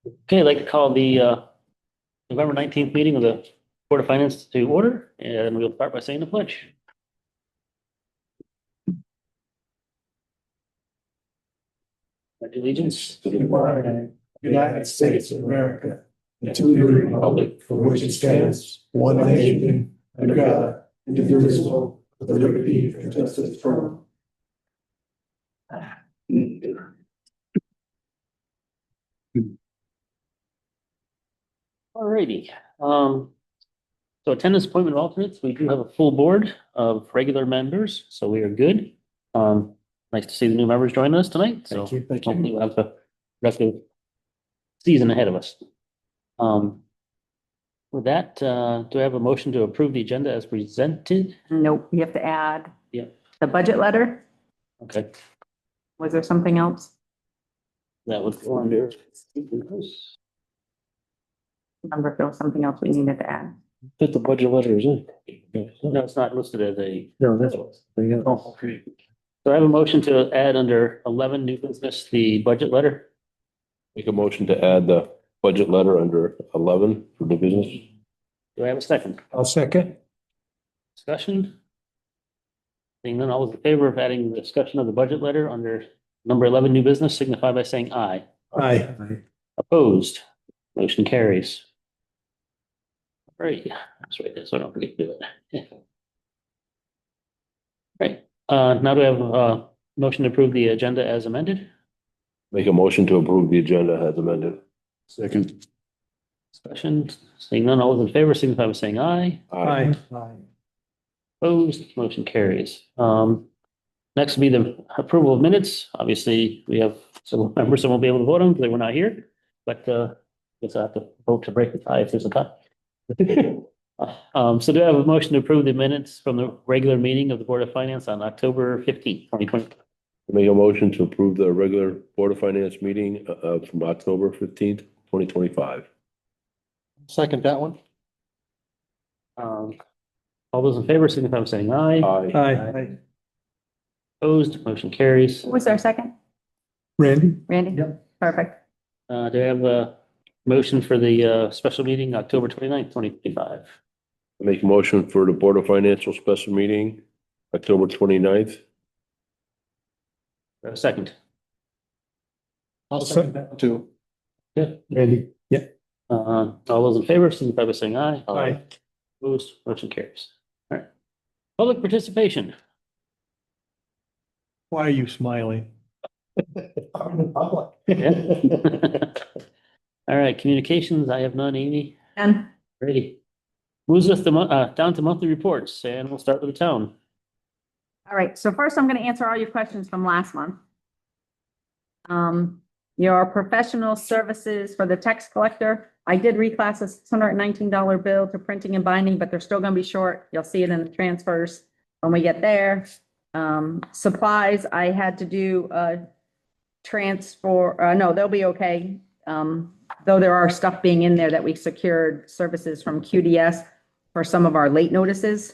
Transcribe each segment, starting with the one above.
Okay, I'd like to call the November 19th meeting of the Board of Finance to order, and we'll start by saying the pledge. Pledge allegiance To the flag of the United States of America, and to the republic for which it stands, one nation, under God, indivisible, with liberty and justice for all. Alrighty, so attendance, appointment of alternates, we do have a full board of regular members, so we are good. Nice to see the new members join us tonight, so Thank hopefully we'll have a productive season ahead of us. With that, do I have a motion to approve the agenda as presented? Nope, you have to add. Yeah. The budget letter. Okay, Was there something else? that would go under. Remember if there was something else we needed to add. Put the budget letters in. No, it's not listed as a. No, that's what. Oh, okay. So I have a motion to add under 11 new business, the budget letter. Make a motion to add the budget letter under 11 for new business. Do I have a second? I'll second. Discussion? Seeing none, all those in favor of adding the discussion of the budget letter under number 11 new business signify by saying aye. Aye. Opposed? Motion carries. All right, that's right, so I don't forget to do it. Right, now do I have a motion to approve the agenda as amended? Make a motion to approve the agenda as amended. Second. Discussion? Seeing none, all those in favor signify by saying aye. Aye. Opposed, motion carries. Next will be the approval of minutes. Obviously, we have several members that won't be able to vote on because they were not here. But I guess I have to vote to break the tie if there's a tie. So do I have a motion to approve the minutes from the regular meeting of the Board of Finance on October 15th, 2020? Make a motion to approve the regular Board of Finance meeting from October 15th, 2025. Second that one. All those in favor signify by saying aye. Aye. Opposed, motion carries. Who was our second? Randy? Randy? Yep. Perfect. Do I have a motion for the special meeting, October 29th, 2025? Make a motion for the Board of Financial special meeting, October 29th. Do I have a second? I'll second that too. Yeah. Randy? Yeah. All those in favor signify by saying aye. Aye. Opposed, motion carries. All right. Public participation. Why are you smiling? Yeah. All right, communications, I have none, Amy. And Ready. Moves us down to monthly reports, and we'll start with the town. all right, so first I'm going to answer all your questions from last month. Your professional services for the tax collector, I did reclass a $619 bill to printing and binding, but they're still going to be short. You'll see it in the transfers when we get there. Supplies, I had to do a transfer, no, they'll be okay. Though there are stuff being in there that we secured services from QDS for some of our late notices.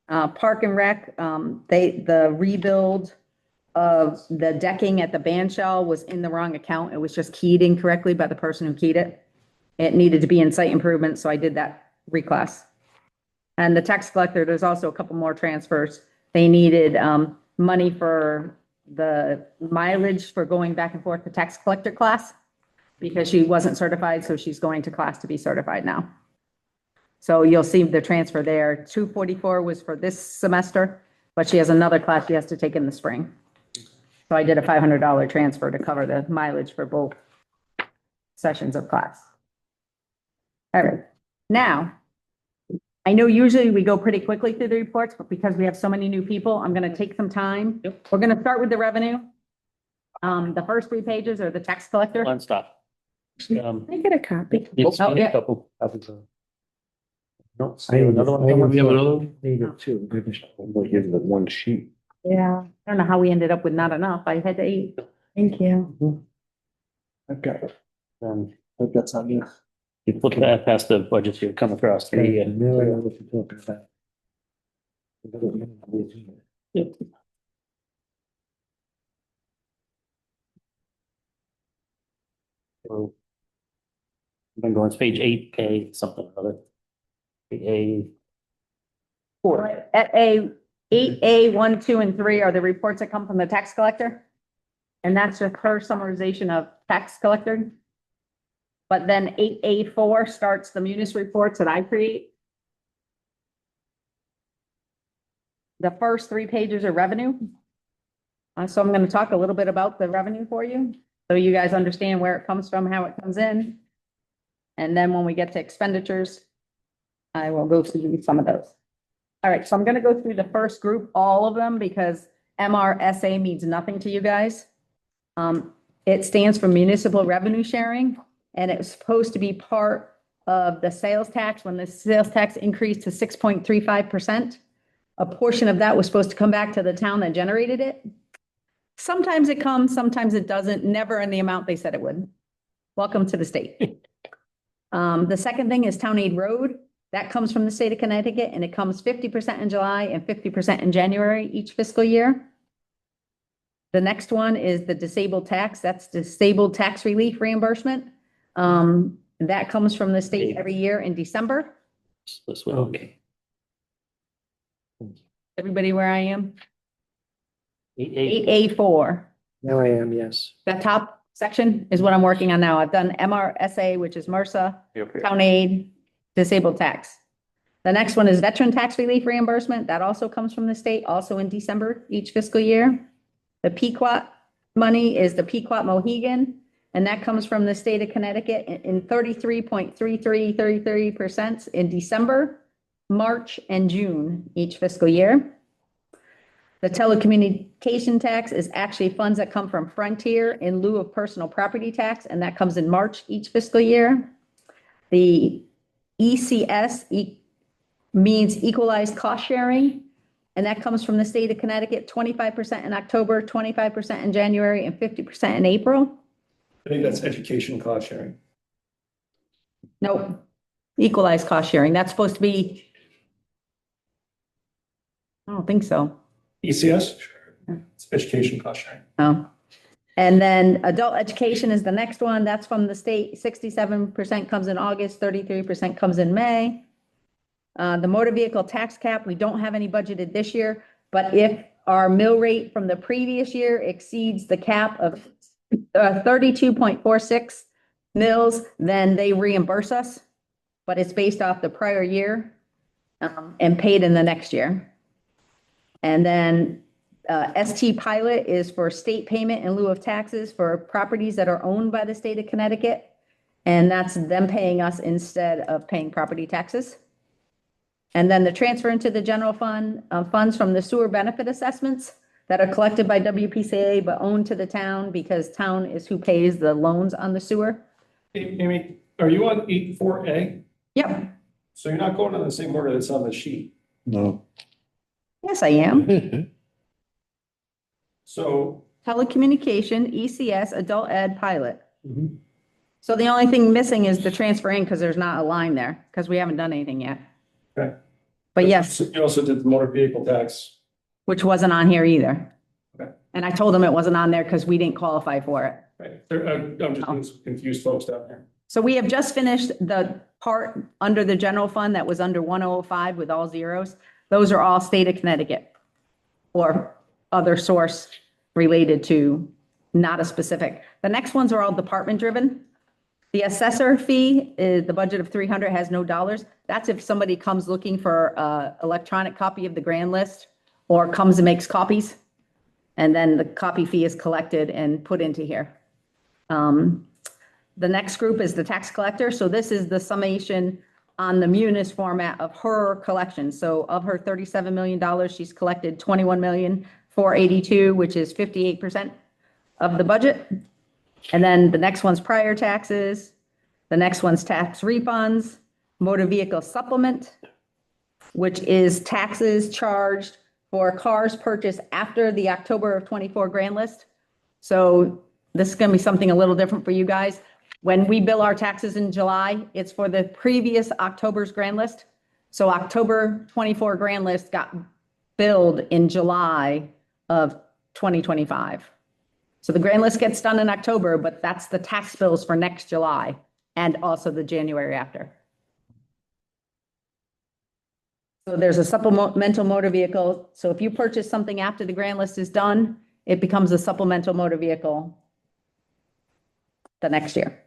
Park and Rec, the rebuild of the decking at the band shell was in the wrong account. It was just keyed incorrectly by the person who keyed it. It needed to be in site improvement, so I did that reclass. And the tax collector, there's also a couple more transfers. They needed money for the mileage for going back and forth to tax collector class because she wasn't certified, so she's going to class to be certified now. So you'll see the transfer there. 244 was for this semester, but she has another class she has to take in the spring. So I did a $500 transfer to cover the mileage for both sessions of class. All right, now, I know usually we go pretty quickly through the reports, but because we have so many new people, I'm going to take some time. Yep. We're going to start with the revenue. The first 3 pages are the tax collector. One stop. Can I get a copy? It's Oh, yeah. a couple. No, I have another one. We have another one? Need it too. We'll give the one sheet. Yeah, I don't know how we ended up with not enough. I had to eat. Thank you. I've got Um, something. You flip that past the budgets, you come across the, No, I know what you're talking about. Yep. So, I'm going, it's page 8A, something or other. 8A. Four. At eight A, 1, 2, and 3 are the reports that come from the tax collector. And that's just her summarization of tax collector. But then 8A4 starts the munis reports that I create. The first 3 pages are revenue. So I'm going to talk a little bit about the revenue for you, so you guys understand where it comes from, how it comes in. And then when we get to expenditures, I will go through some of those. All right, so I'm going to go through the first group, all of them, because MRSA means nothing to you guys. It stands for municipal revenue sharing, and it was supposed to be part of the sales tax when the sales tax increased to 6.35%. A portion of that was supposed to come back to the town that generated it. Sometimes it comes, sometimes it doesn't, never in the amount they said it would. Welcome to the state. The second thing is Town Aid Road. That comes from the state of Connecticut, and it comes 50% in July and 50% in January each fiscal year. The next one is the disabled tax. That's disabled tax relief reimbursement. That comes from the state every year in December. This way. Okay. Everybody where I am? 8A. 8A4. Now I am, yes. That top section is what I'm working on now. I've done MRSA, which is MRSA, Town Aid, disabled tax. The next one is veteran tax relief reimbursement. That also comes from the state, also in December each fiscal year. The Pequot money is the Pequot Mohegan, and that comes from the state of Connecticut in 33% in December, March, and June each fiscal year. The telecommunication tax is actually funds that come from Frontier in lieu of personal property tax, and that comes in March each fiscal year. The ECS means equalized cost sharing, and that comes from the state of Connecticut, 25% in October, 25% in January, and 50% in April. I think that's education cost sharing. Nope, equalized cost sharing. That's supposed to be, I don't think so. ECS? It's education cost sharing. Oh. And then adult education is the next one. That's from the state. 67% comes in August, 33% comes in May. The motor vehicle tax cap, we don't have any budgeted this year, but if our mill rate from the previous year exceeds the cap of 32.46 mills, then they reimburse us, but it's based off the prior year and paid in the next year. And then ST pilot is for state payment in lieu of taxes for properties that are owned by the state of Connecticut. And that's them paying us instead of paying property taxes. And then the transfer into the general fund, funds from the sewer benefit assessments that are collected by WPCA but owned to the town because town is who pays the loans on the sewer. Amy, are you on 8.4A? Yep. So you're not going on the same order that's on the sheet? No. Yes, I am. So. Telecommunication, ECS, adult ed pilot. So the only thing missing is the transfer in because there's not a line there because we haven't done anything yet. Okay. But yes, You also did the motor vehicle tax. which wasn't on here either. Okay. And I told them it wasn't on there because we didn't qualify for it. Right. I'm just doing some confused folks down here. So we have just finished the part under the general fund that was under 1005 with all zeros. Those are all state of Connecticut or other source related to not a specific. The next ones are all department driven. The assessor fee is the budget of 300 has no dollars. That's if somebody comes looking for a electronic copy of the grand list or comes and makes copies. And then the copy fee is collected and put into here. The next group is the tax collector. So this is the summation on the munis format of her collection. So of her $37 million, she's collected 21,482,000, which is 58% of the budget. And then the next one's prior taxes. The next one's tax refunds, motor vehicle supplement, which is taxes charged for cars purchased after the October of 24 grand list. So this is going to be something a little different for you guys. When we bill our taxes in July, it's for the previous October's grand list. So October 24 grand list got billed in July of 2025. So the grand list gets done in October, but that's the tax bills for next July. and also the January after. So there's a supplemental motor vehicle. So if you purchase something after the grand list is done, it becomes a supplemental motor vehicle the next year.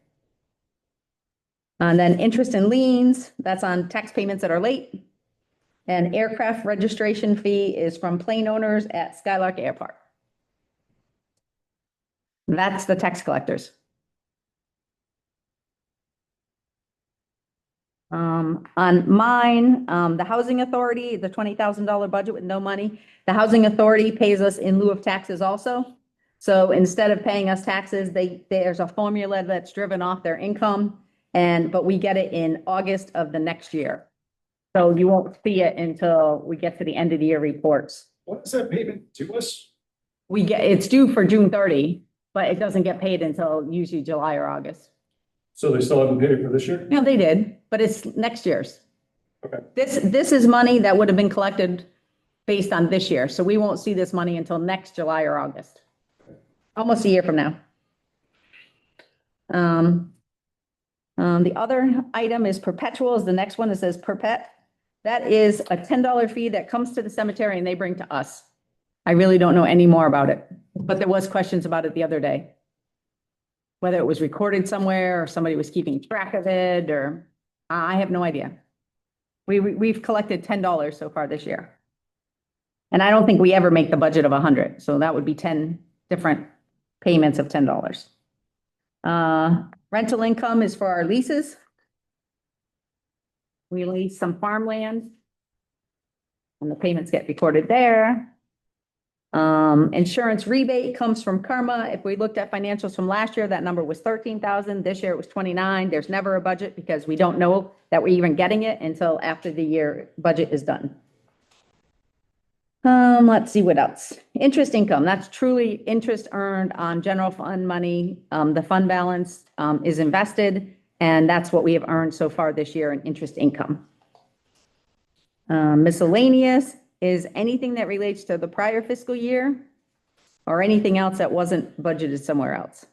And then interest and liens, that's on tax payments that are late. And aircraft registration fee is from plane owners at Skylark Airport. That's the tax collectors. On mine, the housing authority, the $20,000 budget with no money, the housing authority pays us in lieu of taxes also. So instead of paying us taxes, there's a formula that's driven off their income, but we get it in August of the next year. So you won't see it until we get to the end of the year reports. What is that payment to us? It's due for June 30, but it doesn't get paid until usually July or August. So they still haven't paid it for this year? No, they did, but it's next year's. Okay. This is money that would have been collected based on this year, so we won't see this money until next July or August. Almost a year from now. The other item is perpetuals. The next one, it says perpet. That is a $10 fee that comes to the cemetery and they bring to us. I really don't know any more about it, but there was questions about it the other day. Whether it was recorded somewhere or somebody was keeping track of it, or I have no idea. We've collected $10 so far this year. And I don't think we ever make the budget of 100. So that would be 10 different payments of $10. Rental income is for our leases. We lease some farmland. And the payments get recorded there. Insurance rebate comes from Karma. If we looked at financials from last year, that number was 13,000. This year it was 29. There's never a budget because we don't know that we're even getting it until after the year budget is done. Let's see what else. Interest income, that's truly interest earned on general fund money. The fund balance is invested, and that's what we have earned so far this year in interest income. Miscellaneous is anything that relates to the prior fiscal year or anything else that wasn't budgeted somewhere else.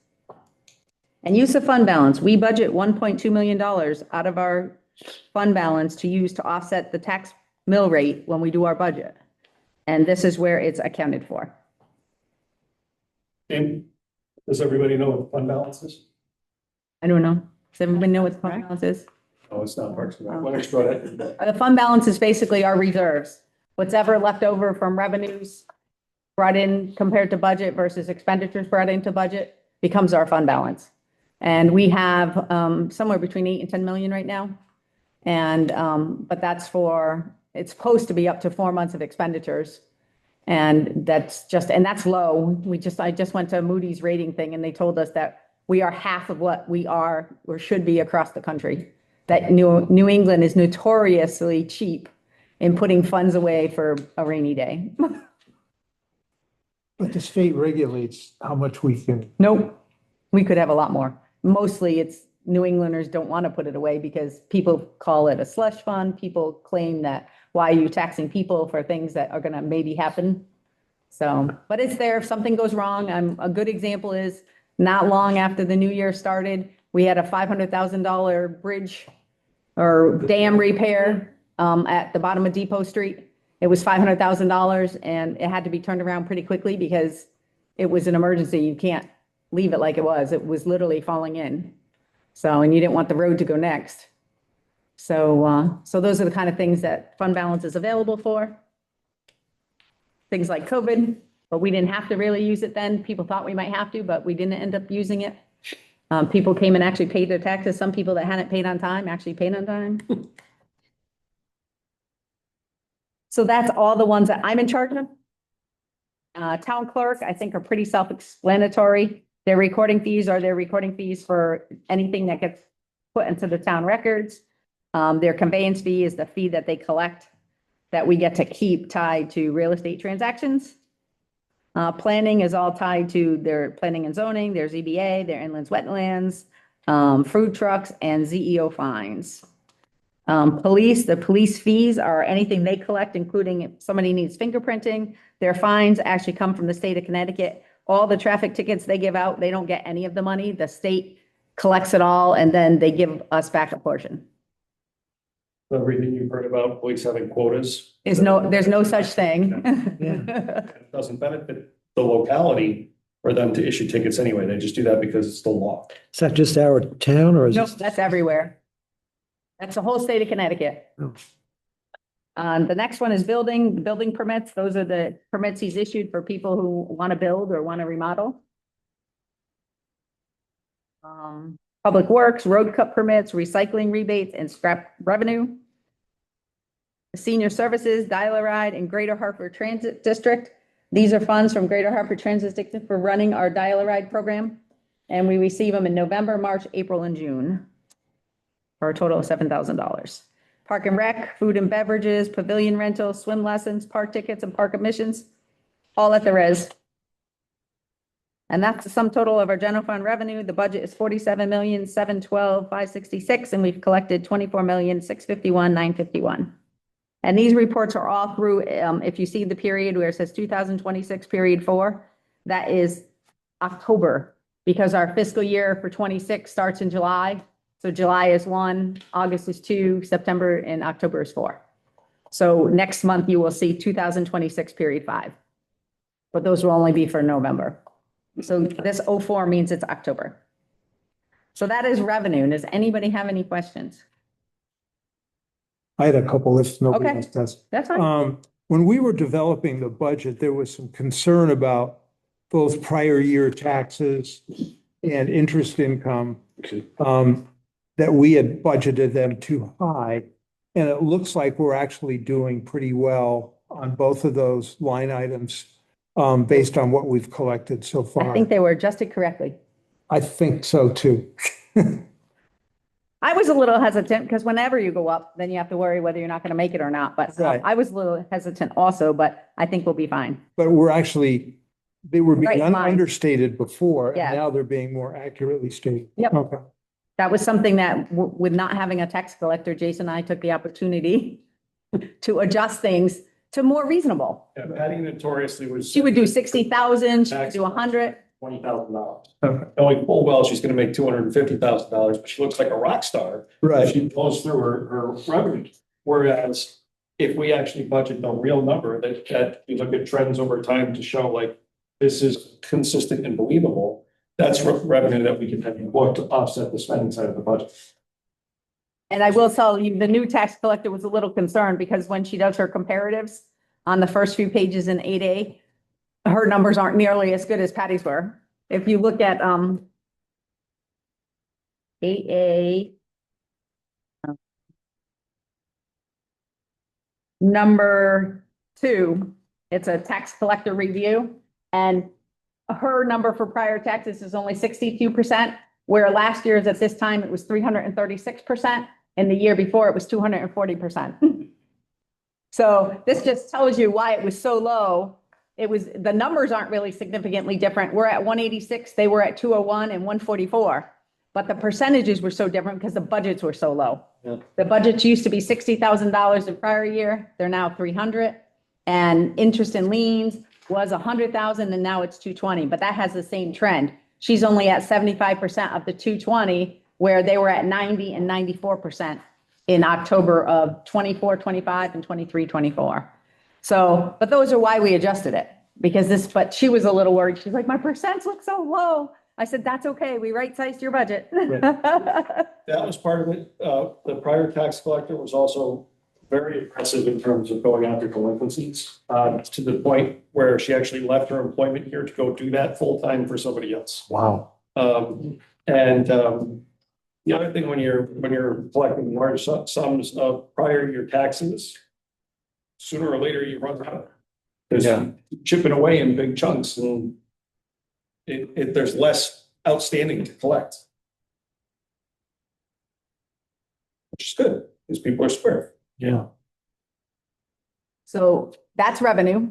And use of fund balance, we budget $1.2 million out of our fund balance to use to offset the tax mill rate when we do our budget. And this is where it's accounted for. And does everybody know what fund balance is? I don't know. Does everybody know what the fund balance is? Oh, it's not Parks and Rec. Why don't you go ahead? The fund balance is basically our reserves. What's ever left over from revenues brought in compared to budget versus expenditures brought into budget becomes our fund balance. And we have somewhere between 8 and 10 million right now. And but that's it's supposed to be up to 4 months of expenditures. And that's low. I just went to Moody's rating thing and they told us that we are half of what we are or should be across the country. That New England is notoriously cheap in putting funds away for a rainy day. But the state regulates how much we can. Nope, we could have a lot more. Mostly it's New Englanders don't want to put it away because people call it a slush fund. People claim that, why are you taxing people for things that are going to maybe happen? So, but it's there if something goes wrong. A good example is not long after the new year started, we had a $500,000 bridge or dam repair at the bottom of Depot Street. It was $500,000 and it had to be turned around pretty quickly because it was an emergency. You can't leave it like it was. It was literally falling in. So, and you didn't want the road to go next. So, so those are the kind of things that fund balance is available for. Things like COVID, but we didn't have to really use it then. People thought we might have to, but we didn't end up using it. People came and actually paid their taxes. Some people that hadn't paid on time actually paid on time. So that's all the ones that I'm in charge of. Town clerk, I think, are pretty self-explanatory. Their recording fees are their recording fees for anything that gets put into the town records. Their conveyance fee is the fee that they collect that we get to keep tied to real estate transactions. Planning is all tied to their planning and zoning, their ZBA, their inland wetlands, food trucks, and ZEO fines. Police, the police fees are anything they collect, including if somebody needs fingerprinting. Their fines actually come from the state of Connecticut. All the traffic tickets they give out, they don't get any of the money. The state collects it all, and then they give us back a portion. Everything you've heard about police having quotas. There's no such thing. It doesn't benefit the locality for them to issue tickets anyway. They just do that because it's the law. Is that just our town or is Nope, it? that's everywhere. That's the whole state of Connecticut. Oh. The next one is building permits. Those are the permits he's issued for people who want to build or want to remodel. Public Works, road cut permits, recycling rebates, and scrap revenue. Senior Services, Dial-A-Ride, and Greater Hartford Transit District. These are funds from Greater Hartford Transit District for running our Dial-A-Ride program. And we receive them in November, March, April, and June for a total of $7,000. Park and Rec, food and beverages, pavilion rentals, swim lessons, park tickets, and park admissions, all at the res. And that's the sum total of our general fund revenue. The budget is $47,712,566, and we've collected $24,651,951. And these reports are all through, if you see the period where it says 2026 period 4, that is October, because our fiscal year for 26 starts in July. So July is 1, August is 2, September and October is 4. So next month you will see 2026 period 5. But those will only be for November. So this 04 means it's October. So that is revenue. Does anybody have any questions? I had a couple if nobody Okay. else does. That's fine. When we were developing the budget, there was some concern about both prior year taxes and interest income. That we had budgeted them too high. And it looks like we're actually doing pretty well on both of those line items, based on what we've collected so I far. think they were adjusted correctly. I think so too. I was a little hesitant because whenever you go up, then you have to worry whether you're not going to make it or not. But Right. I was a little hesitant also, but I think we'll be fine. But we're actually, they were Right, being fine. understated before, and Yeah. now they're being more accurately stated. Yep. Okay. That was something that with not having a tax collector, Jason and I took the opportunity to adjust things to more reasonable. Yeah, Patty notoriously was. She would do 60,000, she would do 100. $20,000. Okay. Knowing full well she's gonna make $250,000, but she looks like a rock star. Right. She blows through her revenue. Whereas if we actually budget the real number, that you look at trends over time to show like this is consistent and believable, that's revenue that we can then look to offset the spending side of the budget. And I will tell you, the new tax collector was a little concerned because when she does her comparatives on the first few pages in 8A, her numbers aren't nearly as good as Patty's were. If you look at 8A, number 2, it's a tax collector review, and her number for prior taxes is only 62%, where last year's at this time, it was 336%, and the year before it was 240%. So this just tells you why it was so low. It was, the numbers aren't really significantly different. We're at 186, they were at 201 and 144. But the percentages were so different because the budgets were so low. Yeah. The budgets used to be $60,000 the prior year, they're now 300. And interest and liens was 100,000 and now it's 220, but that has the same trend. She's only at 75% of the 220, where they were at 90 and 94% in October of 24, 25 and 23, 24. So, but those are why we adjusted it, because but she was a little worried. She's like, my percents look so low. I said, that's okay. We right-sized your budget. That was part of it. The prior tax collector was also very aggressive in terms of going after delinquencies, to the point where she actually left her employment here to go do that full-time for somebody else. Wow. The other thing, when you're collecting large sums of prior year taxes, sooner or later you run out. Because you're chipping away in big chunks and there's less outstanding to collect. Which is good, because people are square. Yeah. So that's revenue.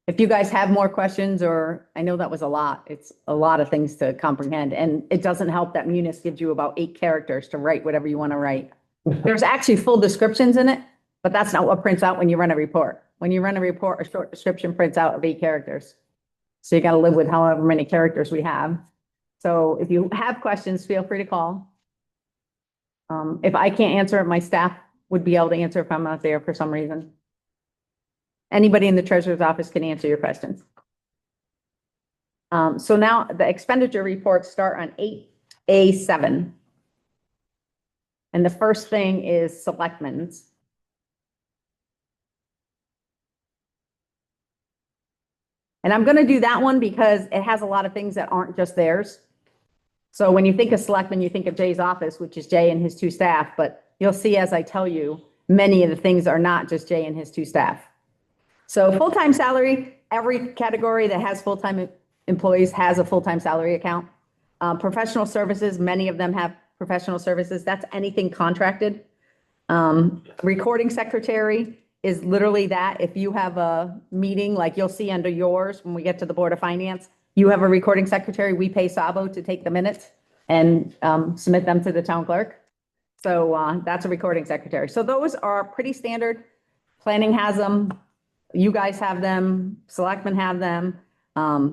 If you guys have more questions, or I know that was a lot, it's a lot of things to comprehend. And it doesn't help that Munis gives you about 8 characters to write whatever you want to write. There's actually full descriptions in it, but that's not what prints out when you run a report. When you run a report, a short description prints out of 8 characters. So you got to live with however many characters we have. So if you have questions, feel free to call. If I can't answer it, my staff would be able to answer if I'm not there for some reason. Anybody in the treasurer's office can answer your questions. So now the expenditure reports start on 8A7. And the first thing is selectmen's. And I'm going to do that one because it has a lot of things that aren't just theirs. So when you think of selectmen, you think of Jay's office, which is Jay and his two staff, but you'll see as I tell you, many of the things are not just Jay and his two staff. So full-time salary, every category that has full-time employees has a full-time salary account. Professional services, many of them have professional services. That's anything contracted. Recording secretary is literally that. If you have a meeting, like you'll see under yours, when we get to the Board of Finance, you have a recording secretary, we pay Sabo to take the minutes and submit them to the town clerk. So that's a recording secretary. So those are pretty standard. Planning has them. You guys have them. Selectmen have them.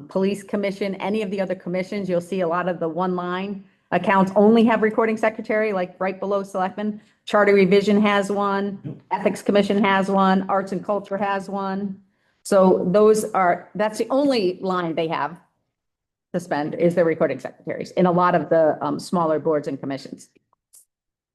Police commission, any of the other commissions, you'll see a lot of the one line accounts only have recording secretary, like right below selectmen. Charter revision has one. Ethics commission has one. Arts and culture has one. So that's the only line they have to spend is their recording secretaries in a lot of the smaller boards and commissions.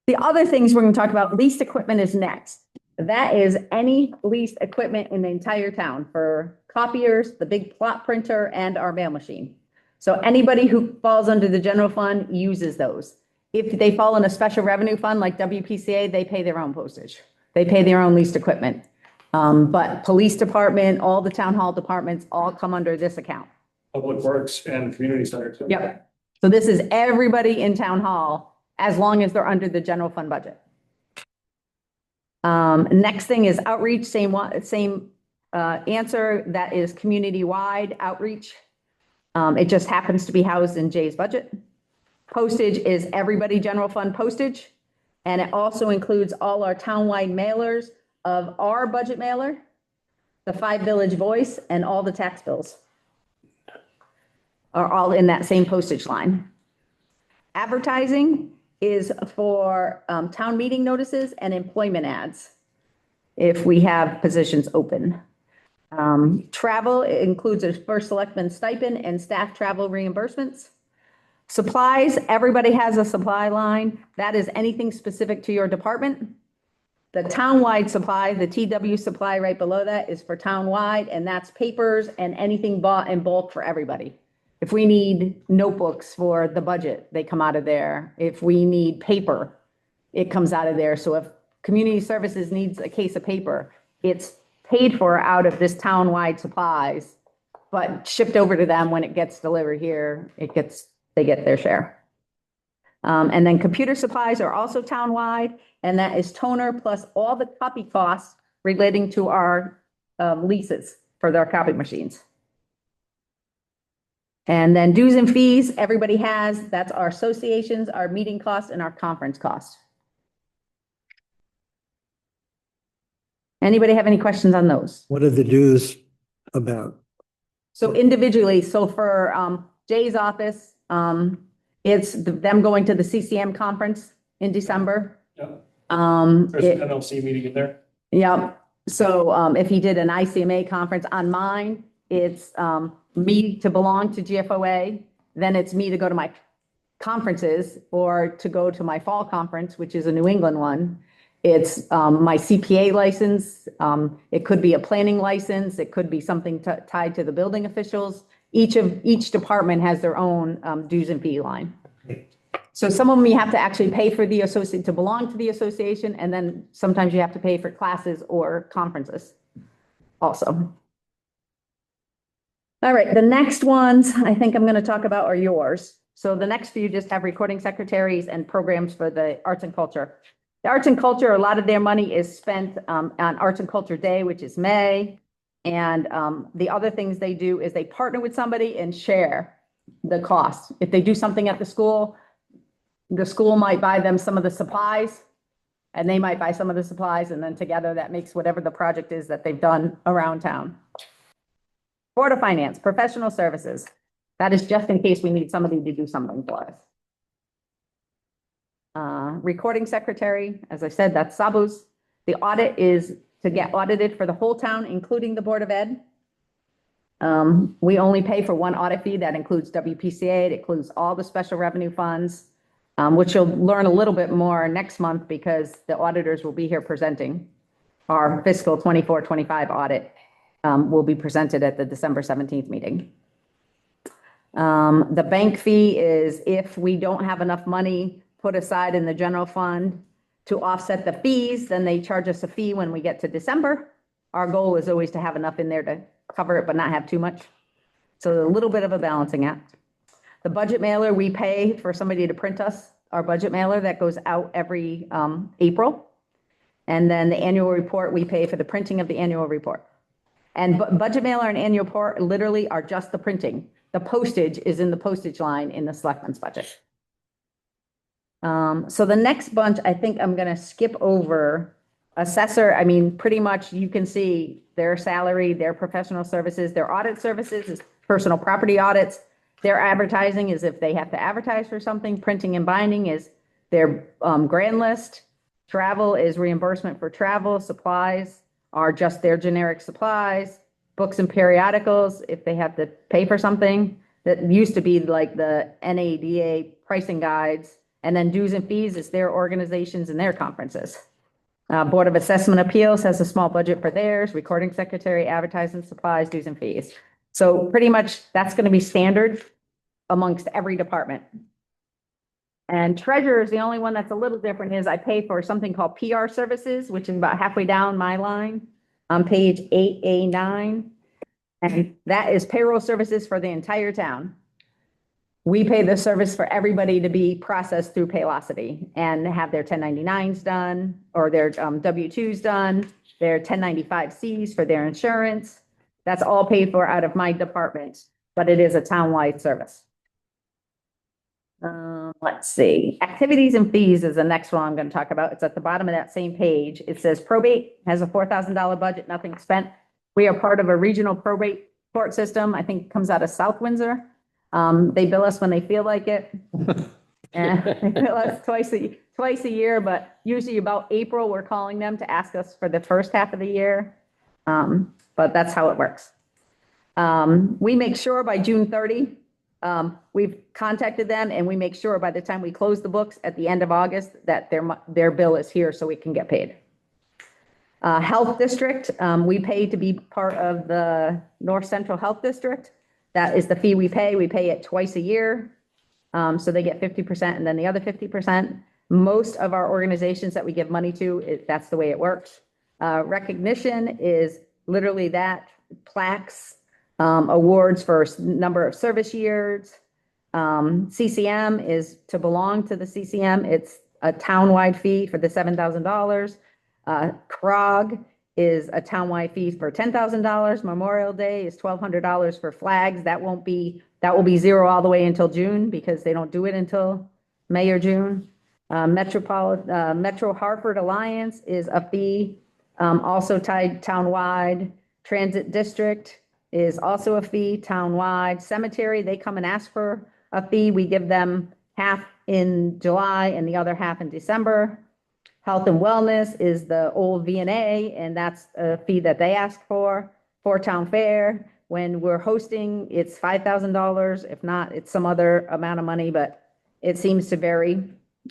The other things we're going to talk about, leased equipment is next. That is any leased equipment in the entire town for copiers, the big plot printer, and our mail machine. So anybody who falls under the general fund uses those. If they fall in a special revenue fund like WPCA, they pay their own postage. They pay their own leased equipment. But police department, all the town hall departments all come under this account. Public Works and Community Center. Too. Yep. So this is everybody in town hall, as long as they're under the general fund budget. Next thing is outreach, same answer. That is community-wide outreach. It just happens to be housed in Jay's budget. Postage is everybody general fund postage. And it also includes all our townwide mailers of our budget mailer, the 5 Village Voice, and all the tax bills are all in that same postage line. Advertising is for town meeting notices and employment ads if we have positions open. Travel includes a first selectman stipend and staff travel reimbursements. Supplies, everybody has a supply line. That is anything specific to your department. The townwide supply, the TW supply right below that is for townwide, and that's papers and anything bought in bulk for everybody. If we need notebooks for the budget, they come out of there. If we need paper, it comes out of there. So if community services needs a case of paper, it's paid for out of this townwide supplies, but shipped over to them when it gets delivered here, they get their share. And then computer supplies are also townwide, and that is toner plus all the copy costs relating to our leases for their copy machines. And then dues and fees, everybody has, that's our associations, our meeting costs, and our conference costs. Anybody have any questions on those? What are the dues about? So individually, so for Jay's office, it's them going to the CCM conference in December. Yep. It- There's an NLC meeting in there. Yeah, so if he did an ICMA conference on mine, it's me to belong to GFOA, then it's me to go to my conferences or to go to my fall conference, which is a New England one. It's my CPA license. It could be a planning license. It could be something tied to the building officials. Each department has their own dues and fee line. So some of them you have to actually pay for the associate to belong to the association, and then sometimes you have to pay for classes or conferences also. All right, the next ones I think I'm going to talk about are yours. So the next few just have recording secretaries and programs for the arts and culture. The arts and culture, a lot of their money is spent on Arts and Culture Day, which is May. And the other things they do is they partner with somebody and share the cost. If they do something at the school might buy them some of the supplies, and they might buy some of the supplies, and then together that makes whatever the project is that they've done around town. Board of Finance, professional services. That is just in case we need somebody to do something for us. Recording secretary, as I said, that's Sabu's. The audit is to get audited for the whole town, including the Board of Ed. We only pay for one audit fee that includes WPCA, it includes all the special revenue funds, which you'll learn a little bit more next month because the auditors will be here presenting. Our fiscal 24-25 audit will be presented at the December 17th meeting. The bank fee is if we don't have enough money put aside in the general fund to offset the fees, then they charge us a fee when we get to December. Our goal is always to have enough in there to cover it, but not have too much. So a little bit of a balancing act. The budget mailer, we pay for somebody to print us our budget mailer that goes out every April. And then the annual report, we pay for the printing of the annual report. And budget mailer and annual report literally are just the printing. The postage is in the postage line in the selectmen's budget. So the next bunch, I think I'm gonna skip over assessor. I mean, pretty much you can see their salary, their professional services, their audit services is personal property audits. Their advertising is if they have to advertise for something. Printing and binding is their grand list. Travel is reimbursement for travel. Supplies are just their generic supplies. Books and periodicals, if they have to pay for something. That used to be like the NADA pricing guides. And then dues and fees is their organizations and their conferences. Board of Assessment Appeals has a small budget for theirs. Recording secretary, advertising supplies, dues and fees. So pretty much that's going to be standard amongst every department. And treasurer is the only one that's a little different is I pay for something called PR services, which is about halfway down my line on page 8A9. And that is payroll services for the entire town. We pay the service for everybody to be processed through Paylocity and have their 1099s done or their W-2s done, their 1095Cs for their insurance. That's all paid for out of my department, but it is a townwide service. Let's see. Activities and fees is the next one I'm going to talk about. It's at the bottom of that same page. It says probate has a $4,000 budget, nothing spent. We are part of a regional probate court system. I think it comes out of South Windsor. They bill us when they feel like it. And they bill us twice a year, but usually about April, we're calling them to ask us for the first half of the year. But that's how it works. We make sure by June 30, we've contacted them and we make sure by the time we close the books at the end of August that their bill is here so we can get paid. Health District, we pay to be part of the North Central Health District. That is the fee we pay. We pay it twice a year. So they get 50% and then the other 50%. Most of our organizations that we give money to, that's the way it works. Recognition is literally that, plaques, awards for number of service years. CCM is to belong to the CCM. It's a townwide fee for the $7,000. CROG is a townwide fee for $10,000. Memorial Day is $1,200 for flags. That will be zero all the way until June because they don't do it until May or June. Metro Hartford Alliance is a fee, also tied townwide. Transit District is also a fee townwide. Cemetery, they come and ask for a fee. We give them half in July and the other half in December. Health and Wellness is the old V&A, and that's a fee that they ask for town fair. When we're hosting, it's $5,000. If not, it's some other amount of money, but it seems to vary.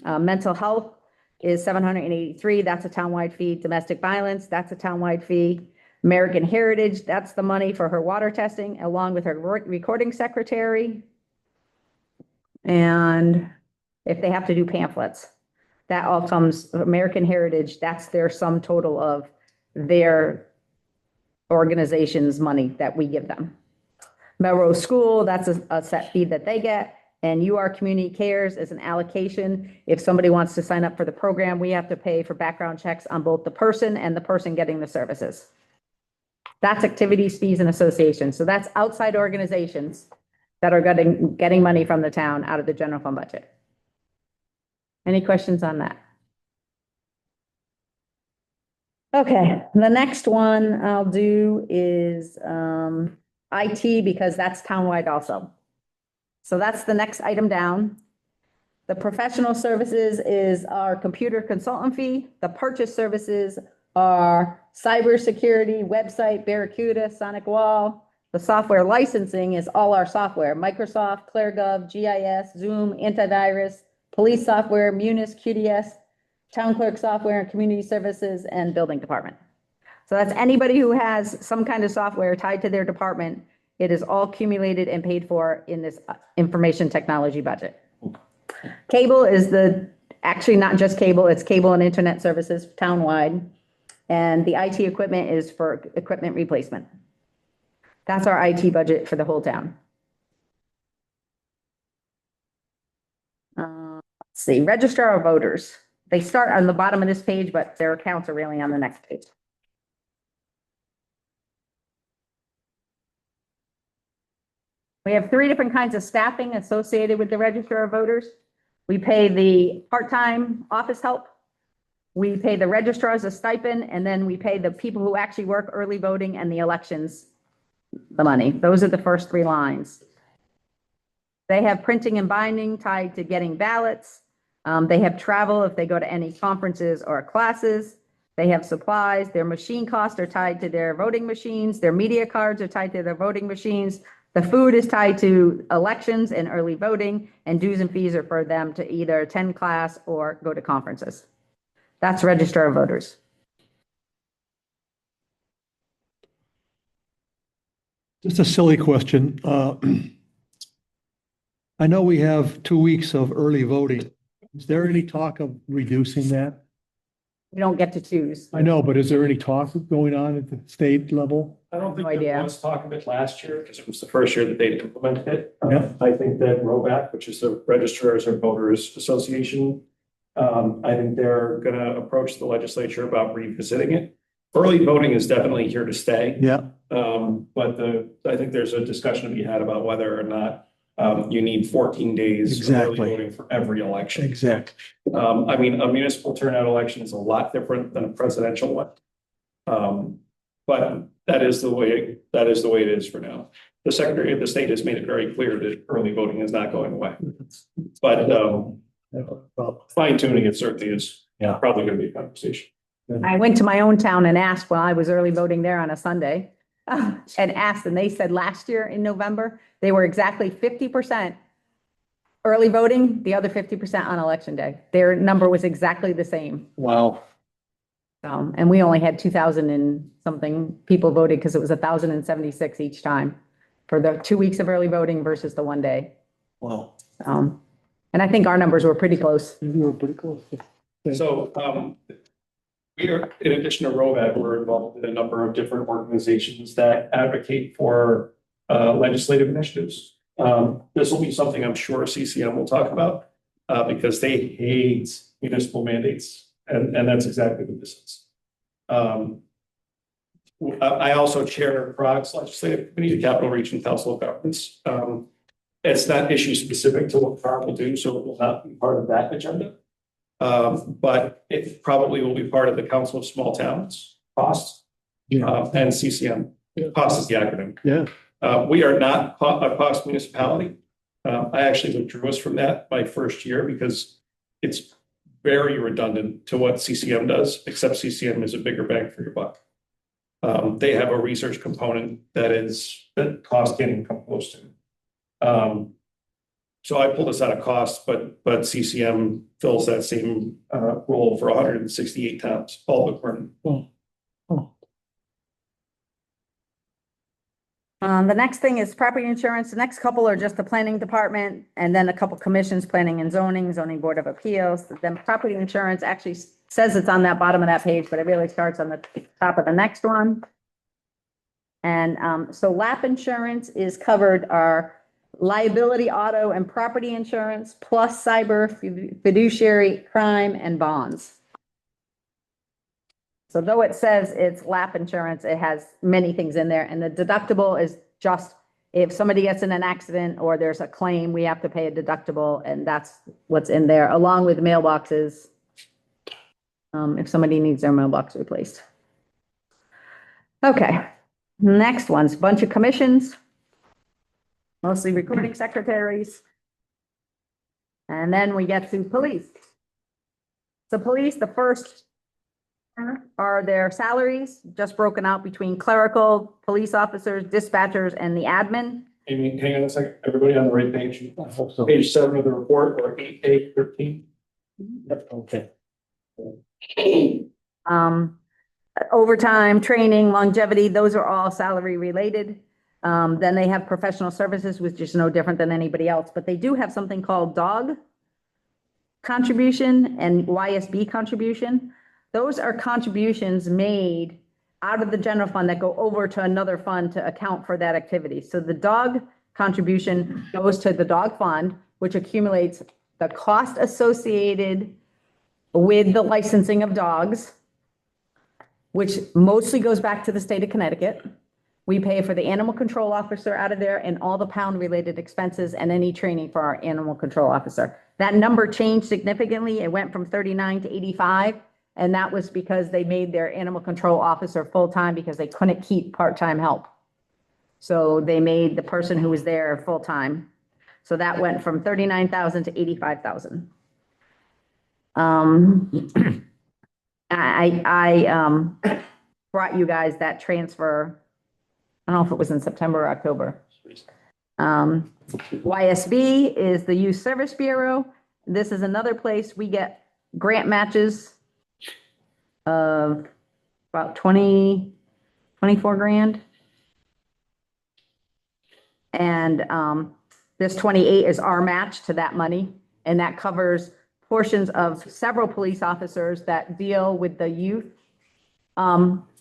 Mental health is $783. That's a townwide fee. Domestic violence, that's a townwide fee. American Heritage, that's the money for her water testing, along with her recording secretary. And if they have to do pamphlets, that all comes, American Heritage, that's their sum total of their organization's money that we give them. Melrose School, that's a set fee that they get. And UR Community Cares is an allocation. If somebody wants to sign up for the program, we have to pay for background checks on both the person and the person getting the services. That's activities, fees, and associations. So that's outside organizations that are getting money from the town out of the general fund budget. Any questions on that? Okay, the next one I'll do is IT because that's townwide also. So that's the next item down. The professional services is our computer consultant fee. The purchase services are cybersecurity, website, Barracuda, Sonic Wall. The software licensing is all our software, Microsoft, ClearGov, GIS, Zoom, antivirus, police software, Munis, QDS, town clerk software, and community services, and building department. So that's anybody who has some kind of software tied to their department. It is all accumulated and paid for in this information technology budget. Cable is actually not just cable, it's cable and internet services townwide. And the IT equipment is for equipment replacement. That's our IT budget for the whole town. Let's see, registrar of voters. They start on the bottom of this page, but their accounts are really on the next page. We have 3 different kinds of staffing associated with the registrar of voters. We pay the part-time office help. We pay the registrars a stipend, and then we pay the people who actually work early voting and the elections the money. Those are the first 3 lines. They have printing and binding tied to getting ballots. They have travel if they go to any conferences or classes. They have supplies. Their machine costs are tied to their voting machines. Their media cards are tied to their voting machines. The food is tied to elections and early voting, and dues and fees are for them to either attend class or go to conferences. That's registrar of voters. Just a silly question. I know we have 2 weeks of early voting. Is there any talk of reducing that? We don't get to choose. I know, but is there any talk going on at the state level? I don't think No idea. there was talk of it last year because it was the first year that they implemented it. Yeah. I think that ROVAC, which is the Registrars of Voters Association, I think they're gonna approach the legislature about revisiting it. Early voting is definitely here to stay. Yeah, But I think there's a discussion to be had about whether or not you need 14 days of early Exactly. voting for every election. exactly. I mean, a municipal turnout election is a lot different than a presidential one. But that is the way it is for now. The Secretary of the State has made it very clear that early voting is not going away. But fine tuning it certainly is probably going to be a conversation. I went to my own town and asked while I was early voting there on a Sunday and asked, and they said last year in November, they were exactly 50% early voting, the other 50% on election day. Their number was exactly the same. Wow. And we only had 2,000 and something people voted because it was 1,076 each time for the 2 weeks of early voting versus the 1 day. Wow. And I think our numbers were pretty close. You were pretty close. So we are, in addition to ROVAC, we're involved in a number of different organizations that advocate for legislative initiatives. This will be something I'm sure CCM will talk about because they hate municipal mandates. And that's exactly what this is. I also chair CROG's Legislative Committee, the Capital Region Council of Governments. It's not issue specific to what CROG will do, so it will not be part of that agenda. But it probably will be part of the Council of Small Towns, COST, and CCM. COST is the acronym. Yeah. We are not a COST municipality. I actually withdrew us from that my first year because it's very redundant to what CCM does, except CCM is a bigger bang for your buck. They have a research component that COST can't even come close to. So I pulled us out of COST, but CCM fills that same role for 168 towns, all but Vernon. The next thing is property insurance. The next couple are just the planning department and then a couple commissions, planning and zoning, zoning board of appeals. Then property insurance actually says it's on that bottom of that page, but it really starts on the top of the next one. And so LAP insurance is covered our liability, auto and property insurance, plus cyber, fiduciary, crime and bonds. So though it says it's LAP insurance, it has many things in there. And the deductible is just if somebody gets in an accident or there's a claim, we have to pay a deductible. And that's what's in there, along with mailboxes. If somebody needs their mailbox replaced. Okay, next one's a bunch of commissions. Mostly recording secretaries. And then we get to police. So police, the first are their salaries, just broken out between clerical, police officers, dispatchers, and the admin. Amy, hang on a second, everybody on the right page, I hope so. page 7 of the report, or 8A13. Okay. Overtime, training, longevity, those are all salary related. Then they have professional services, which is no different than anybody else, but they do have something called dog contribution and YSB contribution. Those are contributions made out of the general fund that go over to another fund to account for that activity. So the dog contribution goes to the dog fund, which accumulates the cost associated with the licensing of dogs, which mostly goes back to the state of Connecticut. We pay for the animal control officer out of there and all the pound-related expenses and any training for our animal control officer. That number changed significantly. It went from 39 to 85, and that was because they made their animal control officer full-time because they couldn't keep part-time help. So they made the person who was there full-time. So that went from 39,000 to 85,000. I brought you guys that transfer. I don't know if it was in September or October. YSB is the Youth Service Bureau. This is another place we get grant matches of about 24 grand. And this 28 is our match to that money. And that covers portions of several police officers that deal with the youth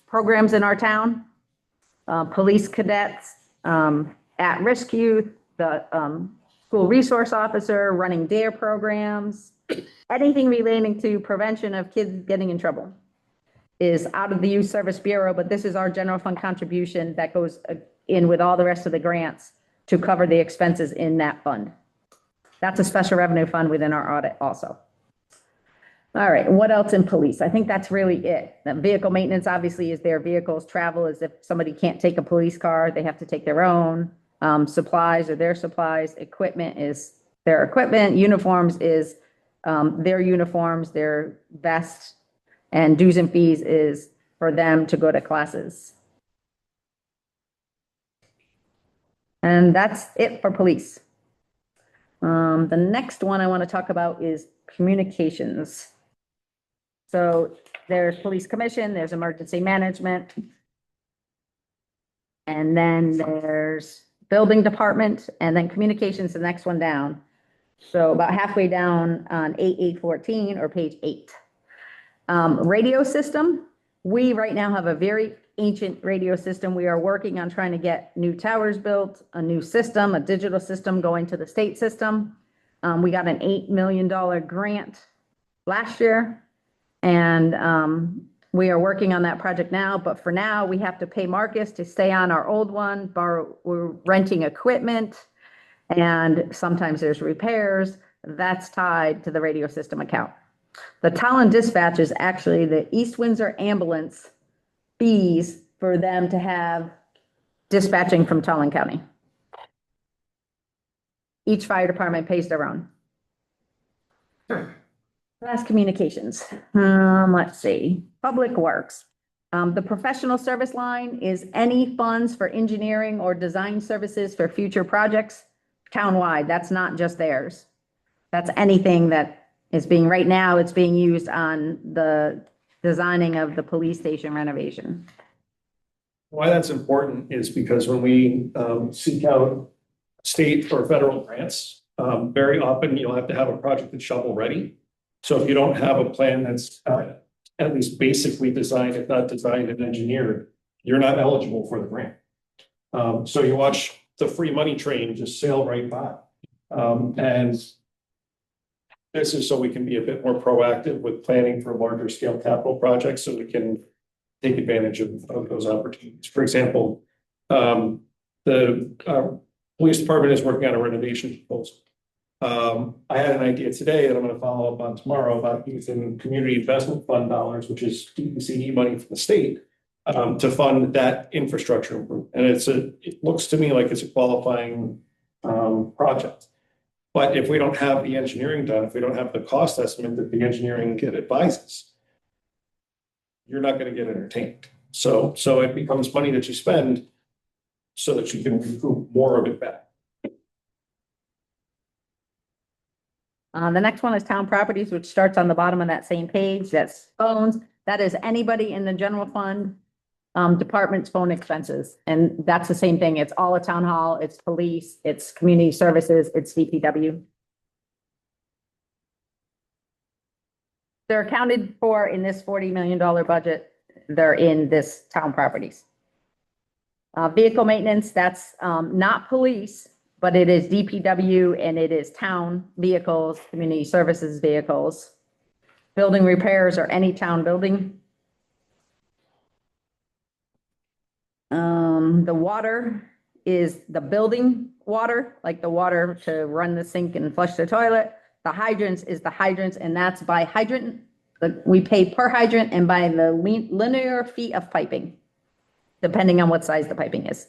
programs in our town. Police cadets, at-risk youth, the school resource officer, running DARE programs, anything relating to prevention of kids getting in trouble is out of the Youth Service Bureau, but this is our general fund contribution that goes in with all the rest of the grants to cover the expenses in that fund. That's a special revenue fund within our audit also. All right, what else in police? I think that's really it. The vehicle maintenance obviously is their vehicles. Travel is if somebody can't take a police car, they have to take their own. Supplies are their supplies. Equipment is their equipment. Uniforms is their uniforms, their vests. And dues and fees is for them to go to classes. And that's it for police. The next one I want to talk about is communications. So there's police commission, there's emergency management. And then there's building department, and then communications, the next one down. So about halfway down on 8814 or page 8. Radio system, we right now have a very ancient radio system. We are working on trying to get new towers built, a new system, a digital system going to the state system. We got an $8 million grant last year, and we are working on that project now. But for now, we have to pay Marcus to stay on our old one. We're renting equipment, and sometimes there's repairs. That's tied to the radio system account. The Tallinn Dispatch is actually the East Windsor ambulance fees for them to have dispatching from Tallinn County. Each fire department pays their own. That's communications. Let's see, Public Works. The professional service line is any funds for engineering or design services for future projects townwide. That's not just theirs. That's anything that is being, right now, it's being used on the designing of the police station renovation. Why that's important is because when we seek out state or federal grants, very often you'll have to have a project that's shovel ready. So if you don't have a plan that's at least basically designed, if not designed and engineered, you're not eligible for the grant. So you watch the free money train just sail right by. And this is so we can be a bit more proactive with planning for larger scale capital projects so we can take advantage of those opportunities. For example, the police department is working on a renovation proposal. I had an idea today that I'm going to follow up on tomorrow about using community investment fund dollars, which is DPCE money from the state, to fund that infrastructure improvement. And it looks to me like it's a qualifying project. But if we don't have the engineering done, if we don't have the cost estimate that the engineering advises, you're not gonna get entertained. So it becomes money that you spend so that you can recoup more of it back. The next one is town properties, which starts on the bottom of that same page. That's phones. That is anybody in the general fund, department's phone expenses. And that's the same thing. It's all a town hall, it's police, it's community services, it's DPW. They're accounted for in this $40 million budget. They're in this town properties. Vehicle maintenance, that's, not police, but it is DPW and it is town vehicles, community services vehicles. Building repairs or any town building. The water is the building water, like the water to run the sink and flush the toilet. The hydrants is the hydrants, and that's by hydrant. We pay per hydrant and by the linear feet of piping, depending on what size the piping is.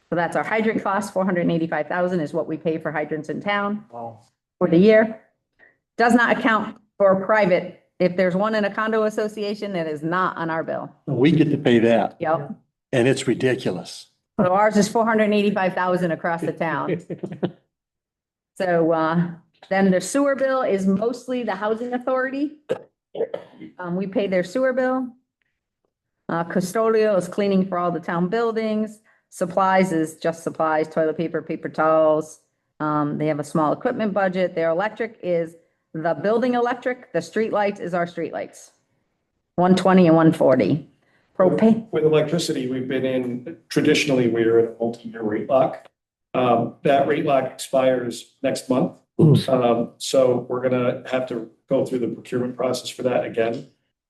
So that's our hydrant cost, 485,000 is what we pay for hydrants in town for the year. Does not account for private. If there's one in a condo association, that is not on our bill. We get to pay that, Yep. and it's ridiculous. So ours is 485,000 across the town. So, then the sewer bill is mostly the housing authority. We pay their sewer bill. Custodial is cleaning for all the town buildings. Supplies is just supplies, toilet paper, paper towels. They have a small equipment budget. Their electric is the building electric. The street lights is our street lights. 120 and 140. Propane. With electricity, we've been in, traditionally, we're in a multi-year rate lock. That rate lock expires next month. So we're gonna have to go through the procurement process for that again.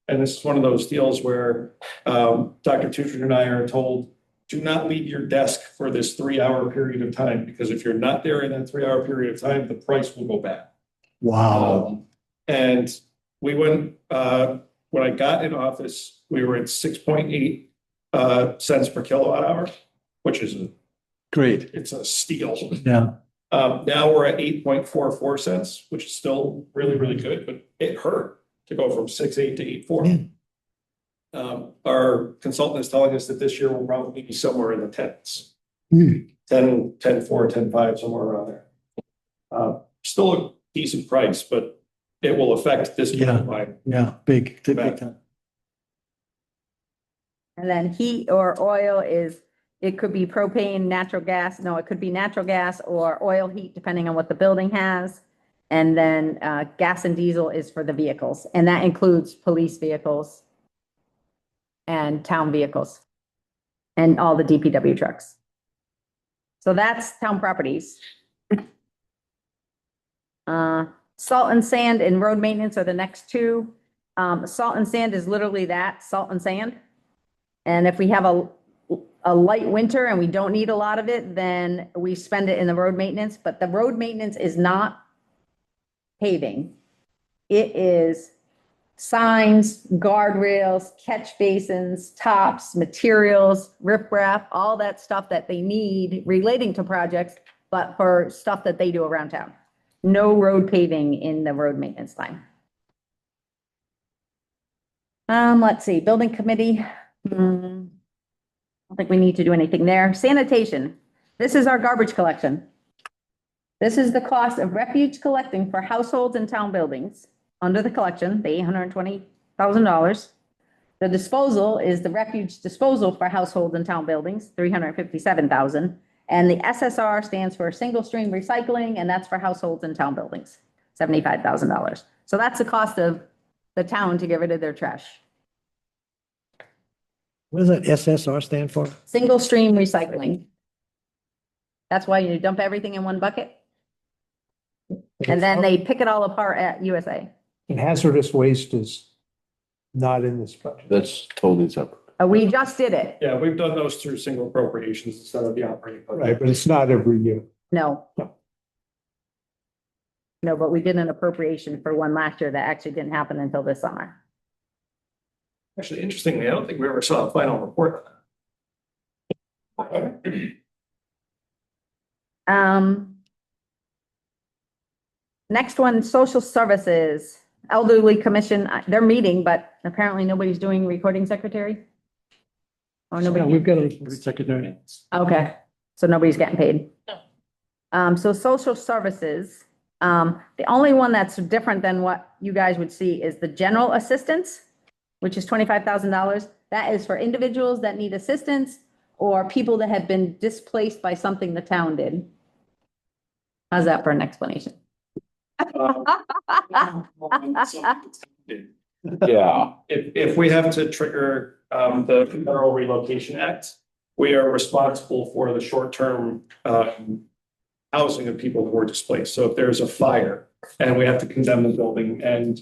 And this is one of those deals where Dr. Tucci and I are told, do not leave your desk for this 3-hour period of time, because if you're not there in that 3-hour period of time, the price will go back. Wow. And we went, when I got in office, we were at 6.8 cents per kilowatt hour, which is Great. it's a steal. Yeah. Now we're at 8.44 cents, which is still really, really good, but it hurt to go from 6.8 to 8.4. Our consultant is telling us that this year will probably be somewhere in the tens. 10, 10.4, 10.5, somewhere around there. Still a decent price, but it will affect this. Yeah. Line. Yeah, big time. And then heat or oil is, it could be propane, natural gas. No, it could be natural gas or oil heat, depending on what the building has. And then gas and diesel is for the vehicles, and that includes police vehicles and town vehicles and all the DPW trucks. So that's town properties. Salt and sand and road maintenance are the next two. Salt and sand is literally that, salt and sand. And if we have a light winter and we don't need a lot of it, then we spend it in the road maintenance. But the road maintenance is not paving. It is signs, guardrails, catch basins, tops, materials, riprap, all that stuff that they need relating to projects, but for stuff that they do around town. No road paving in the road maintenance line. Let's see, building committee. I don't think we need to do anything there. Sanitation. This is our garbage collection. This is the cost of refuge collecting for households and town buildings under the collection, the $820,000. The disposal is the refuge disposal for households and town buildings, $357,000. And the SSR stands for single stream recycling, and that's for households and town buildings, $75,000. So that's the cost of the town to get rid of their trash. What does that SSR stand for? Single stream recycling. That's why you dump everything in one bucket. And then they pick it all apart at USA. And hazardous waste is not in this budget. That's totally separate. We just did it. Yeah, we've done those through single appropriations instead of the operating budget. Right, but it's not every year. No. No, but we did an appropriation for one last year that actually didn't happen until this summer. Actually, interestingly, I don't think we ever saw a final report on that. Next one, social services, elderly commission, they're meeting, but apparently nobody's doing recording secretary. Or Yeah, nobody, we've got a secretary. okay, so nobody's getting paid. So social services, the only one that's different than what you guys would see is the general assistance, which is $25,000. That is for individuals that need assistance or people that have been displaced by something the town did. How's that for an explanation? Yeah. If we have to trigger, the Federal Relocation Act, we are responsible for the short-term, housing of people who are displaced. So if there's a fire and we have to condemn the building and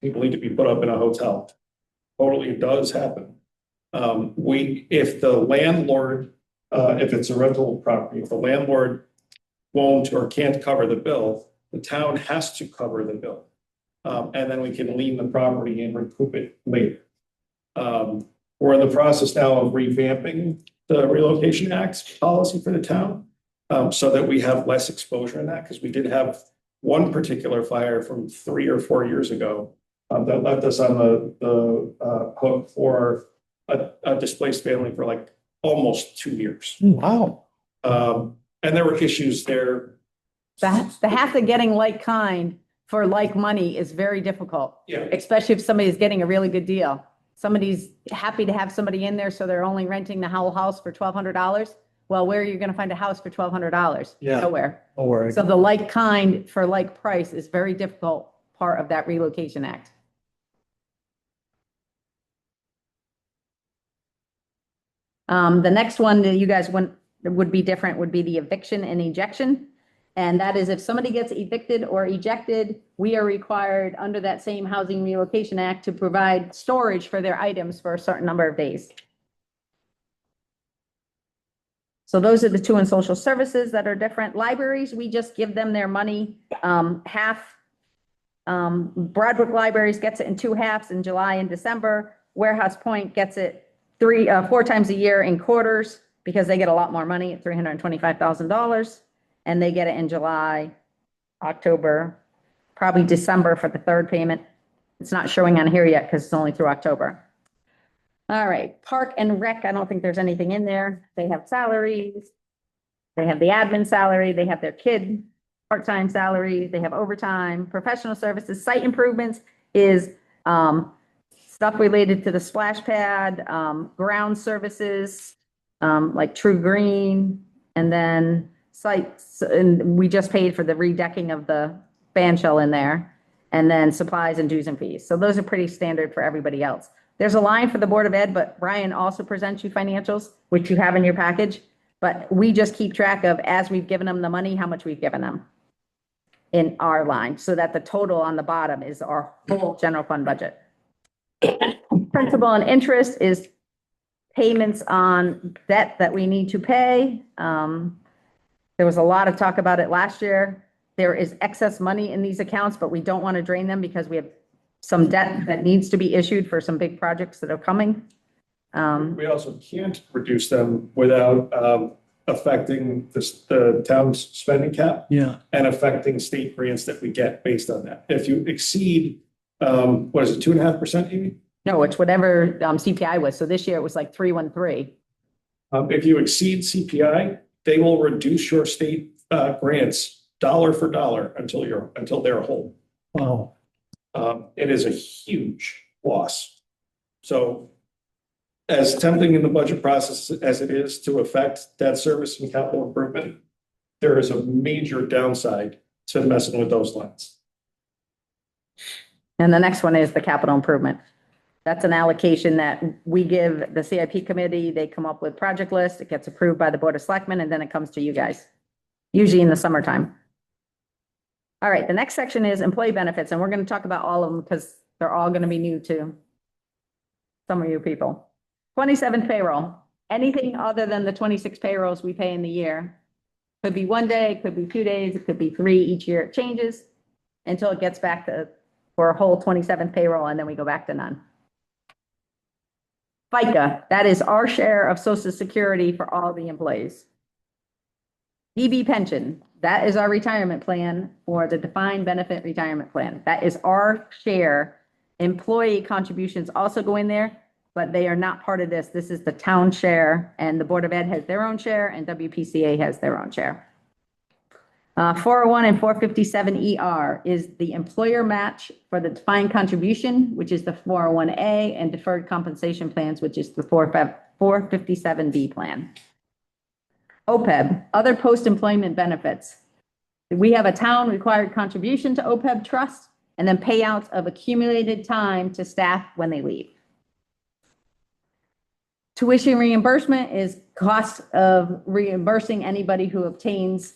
people need to be put up in a hotel, totally does happen. If the landlord, if it's a rental property, if the landlord won't or can't cover the bill, the town has to cover the bill. And then we can lien the property and recoup it later. We're in the process now of revamping the Relocation Act policy for the town, so that we have less exposure in that, because we did have one particular fire from 3 or 4 years ago that left us on the hook for a displaced family for like almost 2 years. Wow. And there were issues there. The half of getting like kind for like money is very difficult, Yeah, especially if somebody's getting a really good deal. Somebody's happy to have somebody in there, so they're only renting the whole house for $1,200. Well, where are you going to find a house for $1,200? Yeah. Nowhere. Don't worry. So the like kind for like price is very difficult part of that Relocation Act. The next one that you guys would be different would be the eviction and ejection. And that is if somebody gets evicted or ejected, we are required under that same Housing Relocation Act to provide storage for their items for a certain number of days. So those are the two in social services that are different. Libraries, we just give them their money, half. Broadbrook Libraries gets it in 2 halves in July and December. Warehouse Point gets it 4 times a year in quarters because they get a lot more money at $325,000. And they get it in July, October, probably December for the third payment. It's not showing on here yet because it's only through October. All right, Park and Rec, I don't think there's anything in there. They have salaries. They have the admin salary. They have their kid part-time salary. They have overtime, professional services, site improvements is stuff related to the splash pad, ground services, like True Green, and then sites, and we just paid for the redecking of the band shell in there, and then supplies and dues and fees. So those are pretty standard for everybody else. There's a line for the Board of Ed, but Brian also presents you financials, which you have in your package. But we just keep track of, as we've given them the money, how much we've given them in our line, so that the total on the bottom is our whole general fund budget. Principal and interest is payments on debt that we need to pay. There was a lot of talk about it last year. There is excess money in these accounts, but we don't want to drain them because we have some debt that needs to be issued for some big projects that are coming. we also can't reduce them without, affecting the town's spending cap Yeah, and affecting state grants that we get based on that. If you exceed, what is it, 2.5%, Amy? No, it's whatever CPI was. So this year it was like 313. If you exceed CPI, they will reduce your state, grants dollar for dollar until they're whole. wow. It is a huge loss. So as tempting in the budget process as it is to affect debt service and capital improvement, there is a major downside to messing with those lines. And the next one is the capital improvement. That's an allocation that we give the CIP committee. They come up with project lists. It gets approved by the Board of Selectmen, and then it comes to you guys, usually in the summertime. All right, the next section is employee benefits, and we're going to talk about all of them because they're all going to be new to some of you people. 27 payroll, anything other than the 26 payrolls we pay in the year. Could be 1 day, could be 2 days, it could be 3 each year. It changes until it gets back to for a whole 27th payroll, and then we go back to none. FICA, that is our share of Social Security for all the employees. DB pension, that is our retirement plan for the defined benefit retirement plan. That is our share. Employee contributions also go in there, but they are not part of this. This is the town share, and the Board of Ed has their own share and WPCA has their own share. 401 and 457 ER is the employer match for the defined contribution, which is the 401A, and deferred compensation plans, which is the 457B plan. OPEB, other post-employment benefits. We have a town required contribution to OPEB trust and then payouts of accumulated time to staff when they leave. Tuition reimbursement is cost of reimbursing anybody who obtains,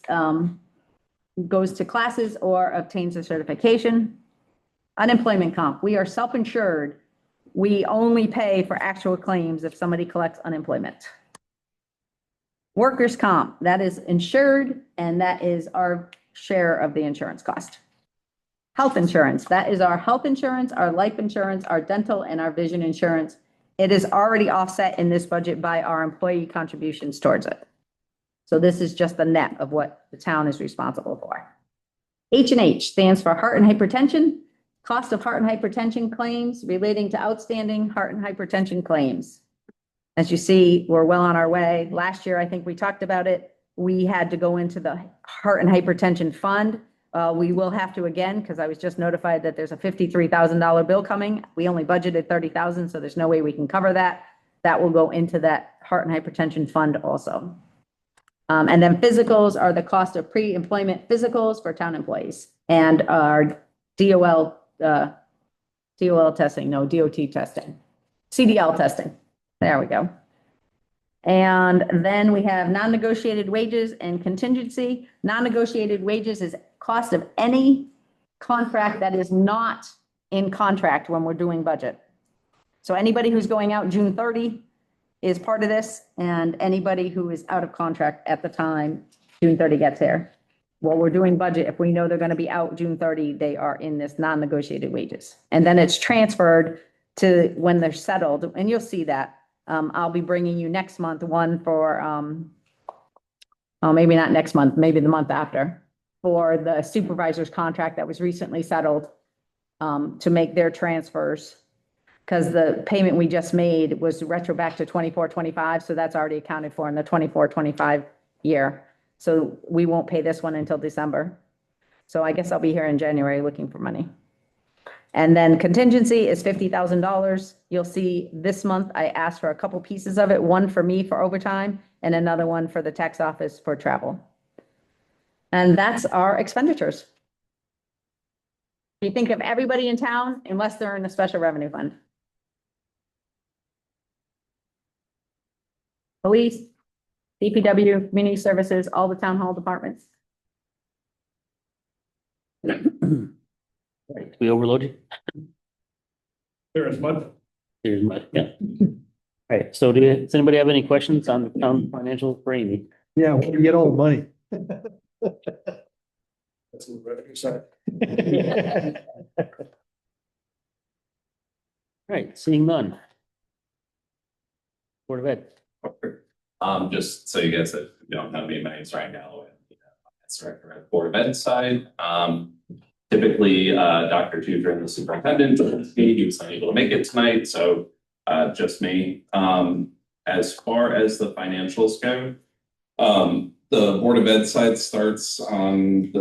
goes to classes or obtains a certification. Unemployment comp, we are self-insured. We only pay for actual claims if somebody collects unemployment. Workers' comp, that is insured, and that is our share of the insurance cost. Health insurance, that is our health insurance, our life insurance, our dental, and our vision insurance. It is already offset in this budget by our employee contributions towards it. So this is just the net of what the town is responsible for. H&H stands for heart and hypertension, cost of heart and hypertension claims relating to outstanding heart and hypertension claims. As you see, we're well on our way. Last year, I think we talked about it. We had to go into the heart and hypertension fund. We will have to again, because I was just notified that there's a $53,000 bill coming. We only budgeted $30,000, so there's no way we can cover that. That will go into that heart and hypertension fund also. And then physicals are the cost of pre-employment physicals for town employees and our DOT testing, CDL testing. There we go. And then we have non-negotiated wages and contingency. Non-negotiated wages is cost of any contract that is not in contract when we're doing budget. So anybody who's going out June 30 is part of this, and anybody who is out of contract at the time June 30 gets here. While we're doing budget, if we know they're going to be out June 30, they are in this non-negotiated wages. And then it's transferred to when they're settled, and you'll see that. I'll be bringing you next month one for, maybe not next month, maybe the month after, for the supervisor's contract that was recently settled to make their transfers. Because the payment we just made was retro back to 24-25, so that's already accounted for in the 24-25 year. So we won't pay this one until December. So I guess I'll be here in January looking for money. And then contingency is $50,000. You'll see this month I asked for a couple pieces of it, one for me for overtime and another one for the tax office for travel. And that's our expenditures. You think of everybody in town unless they're in a special revenue fund. Police, DPW, community services, all the town hall departments. Right, we overload you? There is much. Here's my, yeah. All right, so does anybody have any questions on the town financial framing? Yeah, where do you get all the money? That's the revenue side. All right, seeing none. Board of Ed. Just so you guys that don't know me, my name's Ryan Galloway. Finance director at Board of Ed side. Typically, Dr. Tudrin, the superintendent, he was unable to make it tonight, so just me. As far as the financials go, the Board of Ed side starts on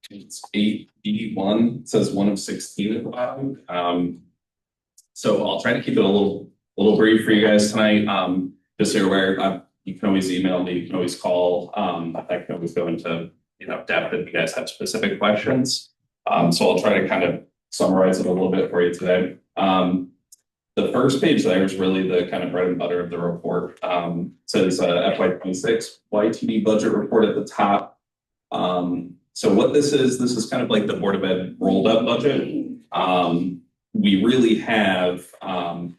it's 8B1, it says 1 of 16 at the bottom. So I'll try to keep it a little brief for you guys tonight. Just so you're aware, you can always email me, you can always call. I can always go into depth if you guys have specific questions. So I'll try to kind of summarize it a little bit for you today. The first page there is really the kind of bread and butter of the report. It says FY26 YTD budget report at the top. So what this is kind of like the Board of Ed rolled up budget. We really have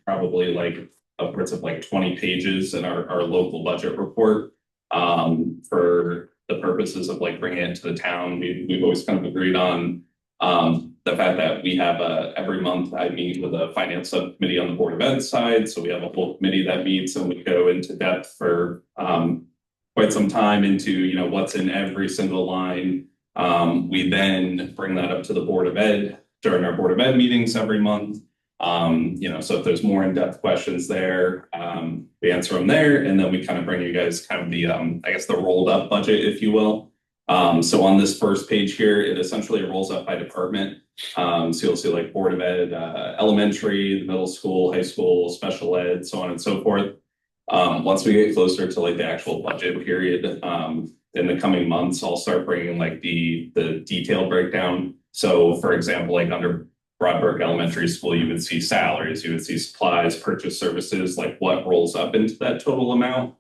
probably like upwards of like 20 pages in our local budget report for the purposes of like bringing it to the town. We've always kind of agreed on the fact that we have every month I meet with a finance subcommittee on the Board of Ed side. So we have a whole committee that meets and we go into depth for quite some time into, what's in every single line. We then bring that up to the Board of Ed during our Board of Ed meetings every month. So if there's more in-depth questions there, we answer them there, and then we kind of bring you guys kind of the, I guess, the rolled up budget, if you will. So on this first page here, it essentially rolls up by department. So you'll see like Board of Ed, elementary, middle school, high school, special ed, so on and so forth. Once we get closer to like the actual budget period, in the coming months, I'll start bringing like the detailed breakdown. So for example, like under Broadbrook Elementary School, you would see salaries, you would see supplies, purchase services, like what rolls up into that total amount.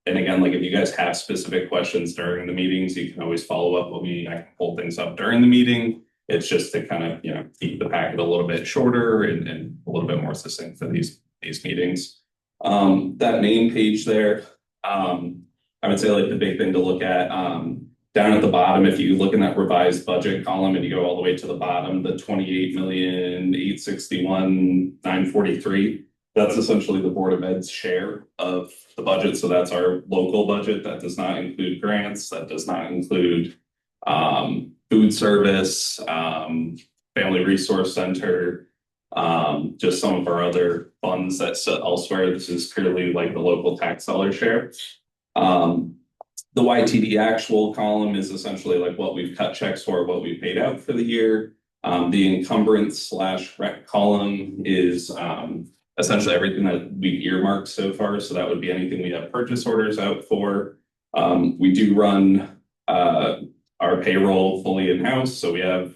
And again, like if you guys have specific questions during the meetings, you can always follow up with me. I can pull things up during the meeting. It's just to kind of, keep the packet a little bit shorter and a little bit more succinct for these meetings. That main page there, I would say like the big thing to look at, down at the bottom, if you look in that revised budget column and you go all the way to the bottom, the 28,861,943, that's essentially the Board of Ed's share of the budget. So that's our local budget. That does not include grants. That does not include food service, family resource center, just some of our other funds that sit elsewhere. This is purely like the local tax dollar share. The YTD actual column is essentially like what we've cut checks for, what we paid out for the year. The encumbrance / rec column is essentially everything that we've earmarked so far. So that would be anything we have purchase orders out for. We do run our payroll fully in-house. So we have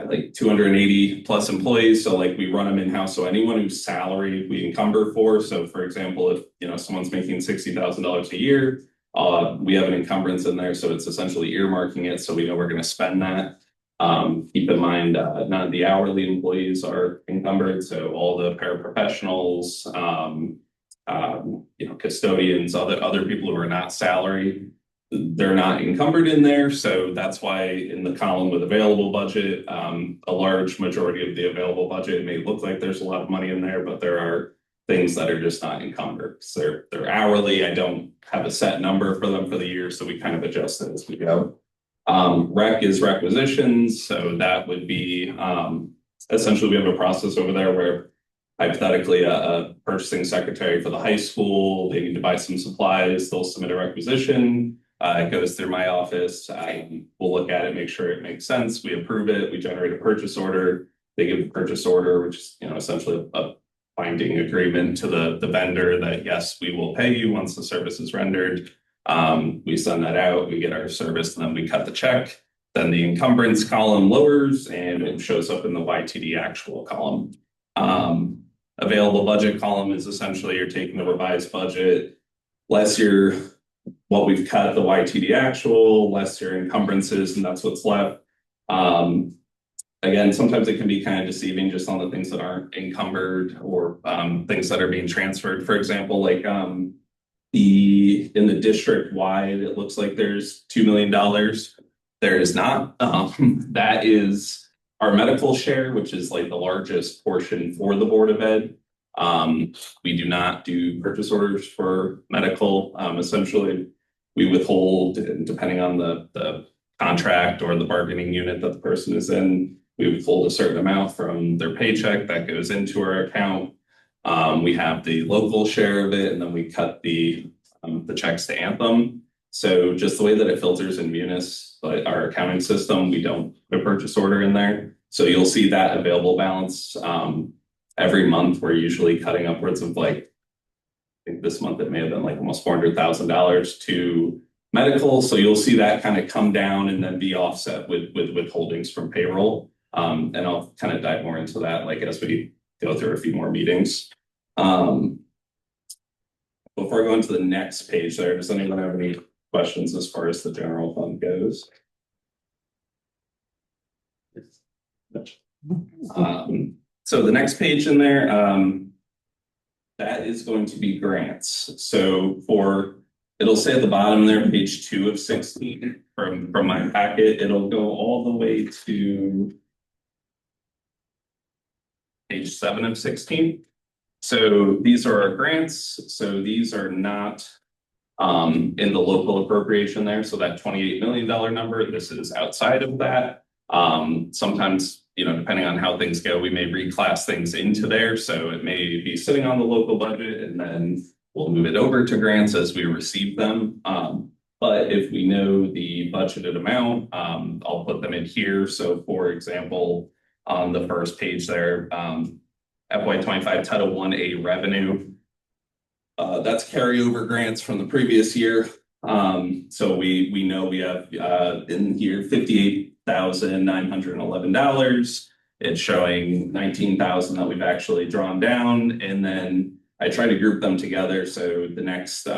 like 280 plus employees. So like we run them in-house. So anyone whose salary we encumber for. So for example, if someone's making $60,000 a year, we have an encumbrance in there. So it's essentially earmarking it. So we know we're going to spend that. Keep in mind, none of the hourly employees are encumbered. So all the paraprofessionals, custodians, other people who are not salary, they're not encumbered in there. So that's why in the column with available budget, a large majority of the available budget, it may look like there's a lot of money in there, but there are things that are just not encumbered. So they're hourly. I don't have a set number for them for the year. So we kind of adjust it as we go. Rec is requisitions. So that would be essentially we have a process over there where hypothetically a purchasing secretary for the high school, they need to buy some supplies, they'll submit a requisition. It goes through my office. We'll look at it, make sure it makes sense. We approve it. We generate a purchase order. They give a purchase order, which is essentially a binding agreement to the vendor that yes, we will pay you once the service is rendered. We send that out, we get our service, and then we cut the check. Then the encumbrance column lowers and it shows up in the YTD actual column. Available budget column is essentially you're taking the revised budget, less what we've cut the YTD actual, less your encumbrances, and that's what's left. Again, sometimes it can be kind of deceiving just on the things that aren't encumbered or things that are being transferred. For example, like in the district wide, it looks like there's $2 million. There is not. That is our medical share, which is like the largest portion for the Board of Ed. We do not do purchase orders for medical. Essentially, we withhold, depending on the contract or the bargaining unit that the person is in, we withhold a certain amount from their paycheck that goes into our account. We have the local share of it, and then we cut the checks to Anthem. So just the way that it filters in Munis, like our accounting system, we don't put a purchase order in there. So you'll see that available balance every month. We're usually cutting upwards of like, I think this month it may have been like almost $400,000 to medical. So you'll see that kind of come down and then be offset with withholdings from payroll. And I'll kind of dive more into that like as we go through a few more meetings. Before I go into the next page there, does anyone have any questions as far as the general fund goes? So the next page in there, that is going to be grants. So it'll say at the bottom there, page 2 of 16 from my packet, it'll go all the way to page 7 of 16. So these are our grants. So these are not in the local appropriation there. So that $28 million number, this is outside of that. Sometimes, you know, depending on how things go, we may reclass things into there. So it may be sitting on the local budget and then we'll move it over to grants as we receive them. But if we know the budgeted amount, I'll put them in here. So for example, on the first page there, FY25 Title 1A revenue, that's carryover grants from the previous year. So we know we have in here $58,911. It's showing 19,000 that we've actually drawn down, and then I try to group them together. So the next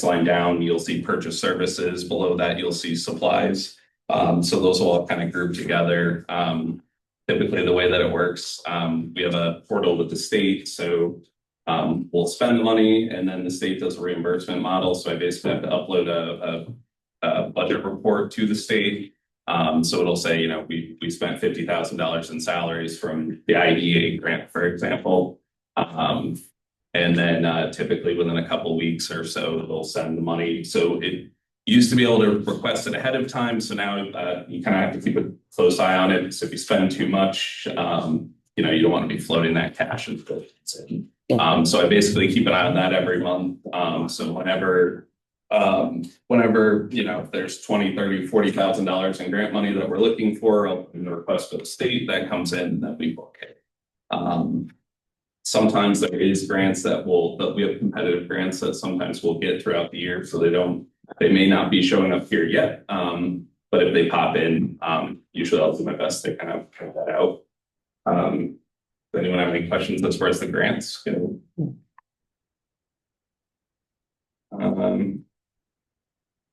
line down, you'll see purchase services. Below that, you'll see supplies. So those will all kind of group together. Typically, the way that it works, we have a portal with the state. So we'll spend the money, and then the state does a reimbursement model. So I basically have to upload a budget report to the state. So it'll say, you know, we spent $50,000 in salaries from the IDA grant, for example. And then typically within a couple weeks or so, they'll send the money. So it used to be able to request it ahead of time. So now you kind of have to keep a close eye on it. So if you spend too much, you know, you don't want to be floating that cash. So I basically keep an eye on that every month. So whenever, you know, if there's $20,000, $30,000, $40,000 in grant money that we're looking for, I'll put in the request to the state that comes in, that we book it. Sometimes there is grants that we have competitive grants that sometimes we'll get throughout the year. So they may not be showing up here yet. But if they pop in, usually I'll do my best to kind of check that out. Does anyone have any questions as far as the grants go?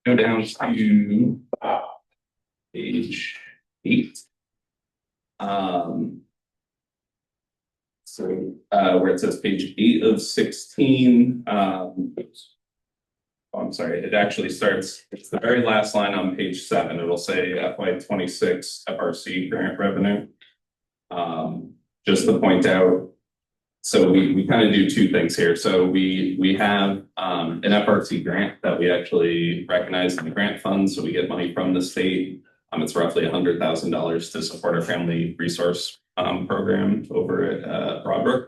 Go down to page 8. So where it says page 8 of 16. I'm sorry, it actually starts, it's the very last line on page 7. It'll say FY26 FRC grant revenue. Just to point out, so we kind of do two things here. So we have an FRC grant that we actually recognize in the grant fund. So we get money from the state. It's roughly $100,000 to support our family resource program over at Broadbrook.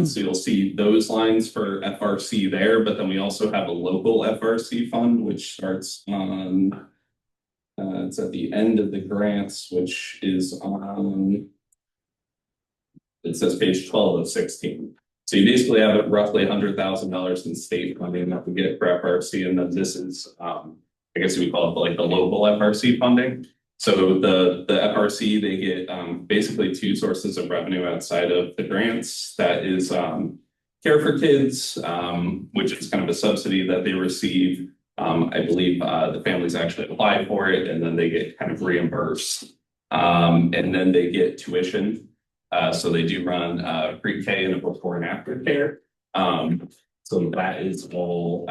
So you'll see those lines for FRC there, but then we also have a local FRC fund, which starts on, it's at the end of the grants, which is on, it says page 12 of 16. So you basically have roughly $100,000 in state funding that we get for FRC, and then this is, I guess we call it like the local FRC funding. So the FRC, they get basically 2 sources of revenue outside of the grants. That is Care for Kids, which is kind of a subsidy that they receive. I believe the families actually apply for it, and then they get kind of reimbursed. And then they get tuition. So they do run pre-K and a before and after care. So that is all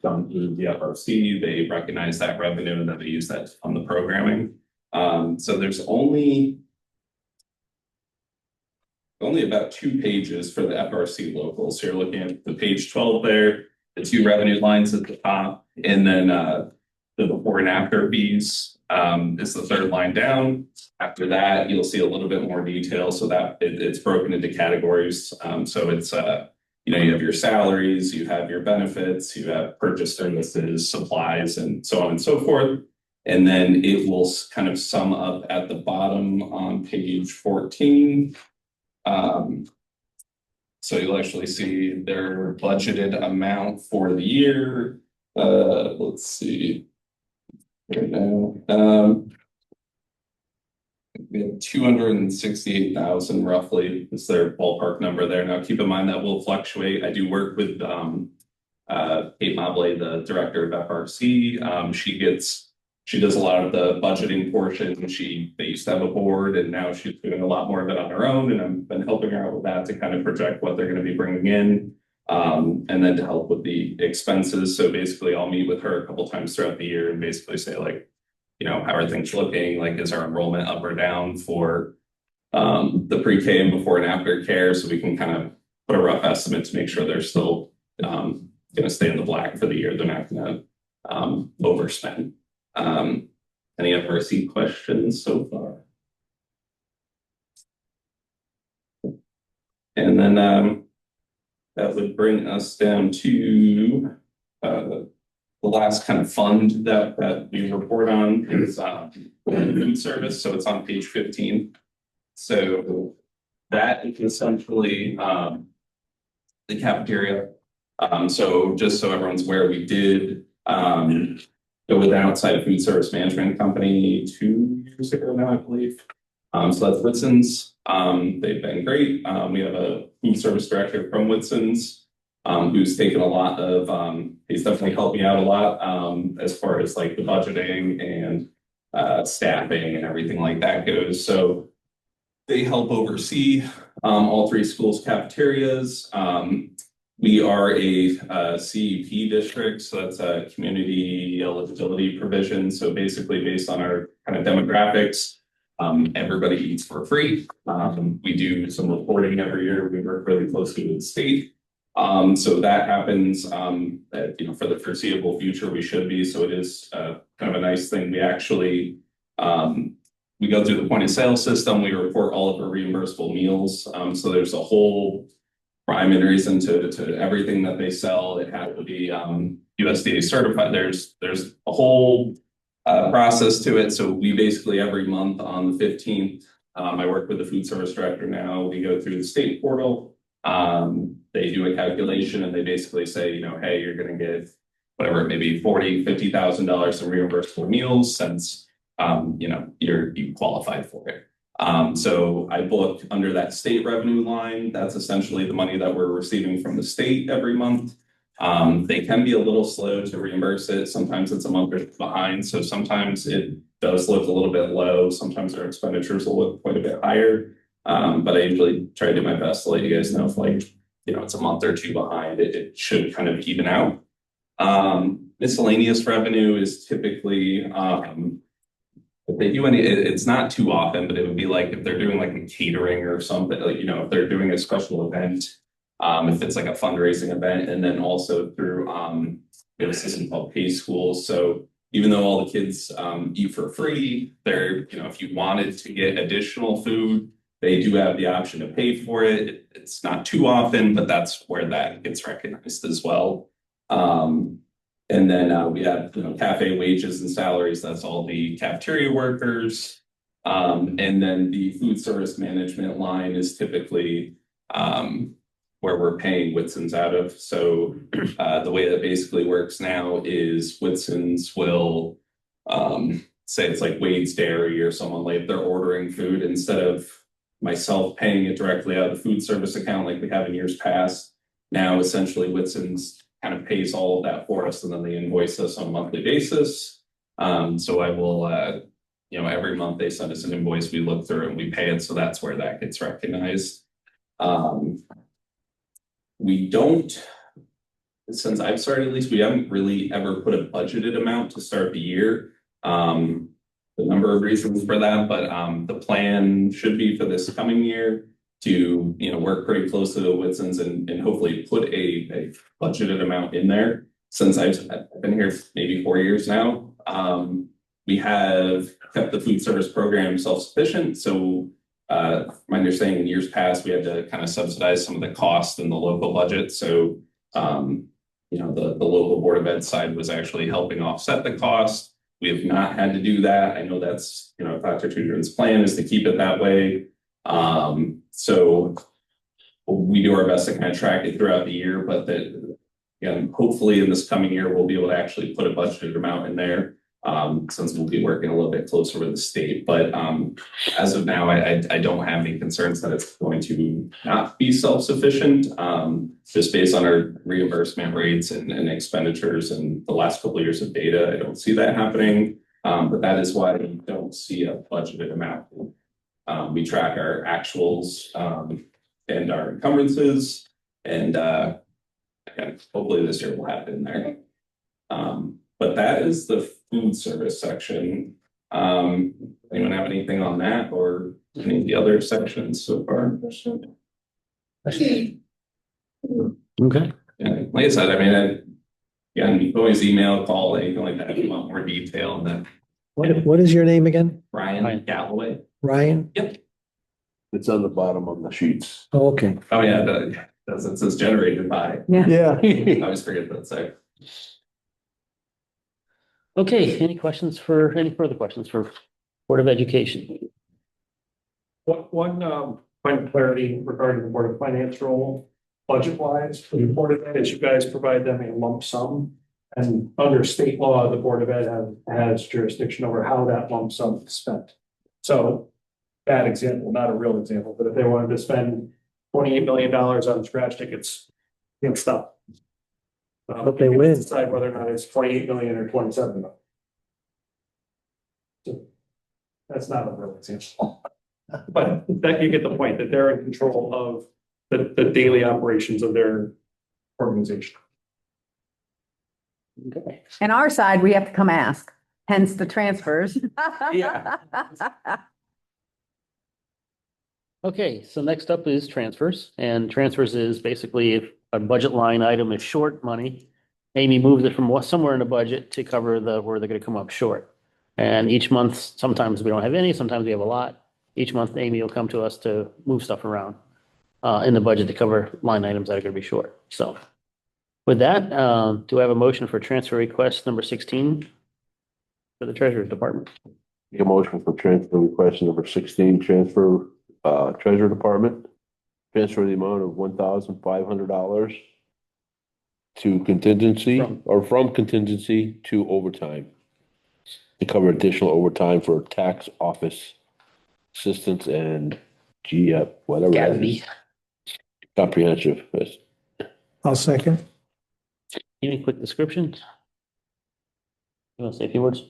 done through the FRC. They recognize that revenue and then they use that on the programming. So there's only about 2 pages for the FRC local. So you're looking at the page 12 there, the 2 revenue lines at the top, and then the before and after fees is the 3rd line down. After that, you'll see a little bit more detail so that it's broken into categories. So it's, you know, you have your salaries, you have your benefits, you have purchase services, supplies, and so on and so forth. And then it will kind of sum up at the bottom on page 14. So you'll actually see their budgeted amount for the year. Let's see. Right now, we have 268,000 roughly is their ballpark number there. Now, keep in mind that will fluctuate. I do work with Kate Mobley, the director of FRC. She does a lot of the budgeting portion. They used to have a board, and now she's doing a lot more of it on her own. And I've been helping her out with that to kind of project what they're going to be bringing in, and then to help with the expenses. So basically, I'll meet with her a couple times throughout the year and basically say, like, you know, how are things looking? Like, is our enrollment up or down for the pre-K and before and after care? So we can kind of put a rough estimate to make sure they're still, gonna stay in the black for the year. They're not gonna overspend. Any FRC questions so far? And then that would bring us down to the last kind of fund that we report on is food service. So it's on page 15. So that is essentially the cafeteria. So just so everyone's aware, we did go with an outside food service management company 2 years ago now, I believe. So that's Whitson's. They've been great. We have a food service director from Whitson's who's taken a lot of, he's definitely helped me out a lot as far as like the budgeting and staffing and everything like that goes. So they help oversee all 3 schools' cafeterias. We are a CEP district, so that's a community eligibility provision. So basically based on our kind of demographics, everybody eats for free. We do some reporting every year. We work really closely with the state. So that happens, that, you know, for the foreseeable future, we should be. So it is kind of a nice thing. We actually, we go through the point of sale system. We report all of our reimbursable meals. So there's a whole rhyme and reason to everything that they sell. It has to be USDA certified. There's a whole process to it. So we basically every month on the 15th, I work with the food service director now. We go through the state portal. They do a calculation and they basically say, you know, hey, you're going to get whatever, maybe $40,000, $50,000 in reimbursable meals since, you know, you qualified for it. So I book under that state revenue line. That's essentially the money that we're receiving from the state every month. They can be a little slow to reimburse it. Sometimes it's a month behind. So sometimes it does look a little bit low. Sometimes our expenditures will look quite a bit higher. But I usually try to do my best to let you guys know if, like, you know, it's a month or 2 behind, it should kind of even out. Miscellaneous revenue is typically, if they do any, it's not too often, but it would be like if they're doing like a catering or something, like, you know, if they're doing a special event, if it's like a fundraising event, and then also through, we have a system called Pay Schools. So even though all the kids eat for free, they're, you know, if you wanted to get additional food, they do have the option to pay for it. It's not too often, but that's where that gets recognized as well. And then we have, you know, cafe wages and salaries. That's all the cafeteria workers. And then the food service management line is typically where we're paying Whitson's out of. So the way that basically works now is Whitson's will say it's like Wade's Dairy or someone, like they're ordering food, instead of myself paying it directly out of the food service account like we have in years past. Now essentially Whitson's kind of pays all of that for us, and then they invoice us on a monthly basis. So I will, you know, every month they send us an invoice, we look through it and we pay it. So that's where that gets recognized. We don't, since I've started at least, we haven't really ever put a budgeted amount to start the year. A number of reasons for that, but the plan should be for this coming year to, you know, work pretty closely with Whitson's and hopefully put a budgeted amount in there. Since I've been here maybe 4 years now, we have kept the food service program self-sufficient. So my understanding in years past, we had to kind of subsidize some of the costs in the local budget. So, you know, the local Board of Ed side was actually helping offset the cost. We have not had to do that. I know that's, you know, Dr. Tudrin's plan is to keep it that way. So we do our best to kind of track it throughout the year, but that, again, hopefully in this coming year, we'll be able to actually put a budgeted amount in there, since we'll be working a little bit closer with the state. But as of now, I don't have any concerns that it's going to not be self-sufficient, just based on our reimbursement rates and expenditures and the last couple of years of data. I don't see that happening, but that is why I don't see a budgeted amount. We track our actuals and our encumbrances, and again, hopefully this year we'll have it in there. But that is the food service section. Anyone have anything on that or any of the other sections so far? Okay. Yeah, like I said, I mean, again, you can always email, call, anything like that, if you want more detail, and then What is your name again? Ryan Ryan. Galloway. Ryan? It's on the bottom of the sheets. Oh, okay. Oh, yeah, it says generated by. Yeah. I always forget that, so. Okay, any further questions for Board of Education? One point of clarity regarding the Board of Finance role, budget wise, for the Board of Ed, is you guys provide them a lump sum. And under state law, the Board of Ed has jurisdiction over how that lump sum is spent. So, bad example, not a real example, but if they wanted to spend $28 million on scratch tickets, you can stop. But they you can win. Decide whether or not it's 28 million or 27 million. So, that's not a real example. But that you get the point, that they're in control of the daily operations of their organization. Okay. And our side, we have to come ask, hence the transfers. Yeah. Okay, so next up is transfers, and transfers is basically if a budget line item is short money, Amy moves it from somewhere in the budget to cover where they're gonna come up short. And each month, sometimes we don't have any, sometimes we have a lot. Each month, Amy will come to us to move stuff around in the budget to cover line items that are gonna be short. So with that, do I have a motion for transfer request number 16 for the Treasurer's Department? Make a motion for transfer request number 16, transfer, Treasurer Department. Transfer the amount of $1,500 to contingency or from contingency to overtime. To cover additional overtime for tax office assistance and whatever. that is. Gatsby. Comprehensive. I'll second. Any quick description? You want to say a few words?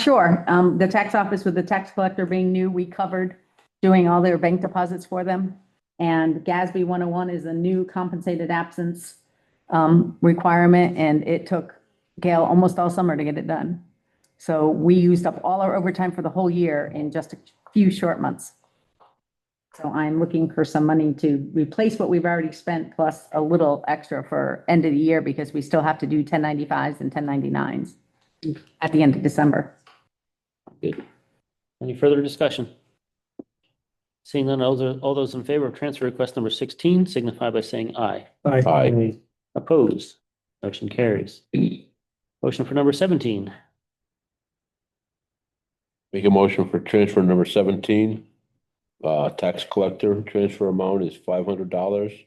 Sure. The tax office with the tax collector being new, we covered doing all their bank deposits for them. And GASB 101 is a new compensated absence requirement, and it took Gail almost all summer to get it done. So we used up all our overtime for the whole year in just a few short months. So I'm looking for some money to replace what we've already spent, plus a little extra for end of the year, because we still have to do 1095s and 1099s at the end of December. Good. Any further discussion? Seeing none, all those in favor of transfer request number 16 signify by saying aye. Aye. Opposed? Motion carries. Motion for number 17. Make a motion for transfer number 17. Tax collector transfer amount is $500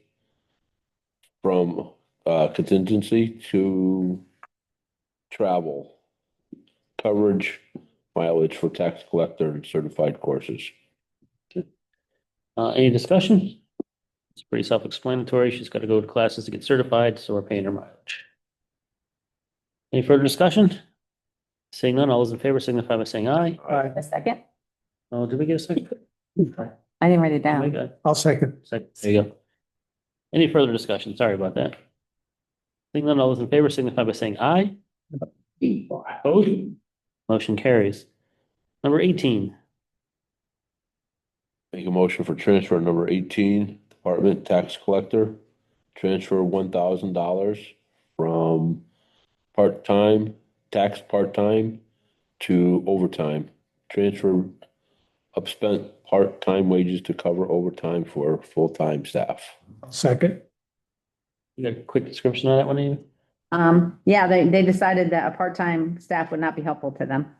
from contingency to travel coverage mileage for tax collector and certified courses. Any discussion? It's pretty self-explanatory. She's got to go to classes to get certified, so we're paying her mileage. Any further discussion? Seeing none, all those in favor signify by saying aye. A second? Oh, did we get a second? I didn't write it Oh my down. God. I'll second. Second, there you go. Any further discussion? Sorry about that. Seeing none, all those in favor signify by saying aye. Opposed? Motion carries. Number 18. Make a motion for transfer number 18, department tax collector. Transfer $1,000 from part-time to overtime. Transfer upspent part-time wages to cover overtime for full-time staff. Second. You got a quick description of that one, Amy? Yeah, they decided that a part-time staff would not be helpful to them.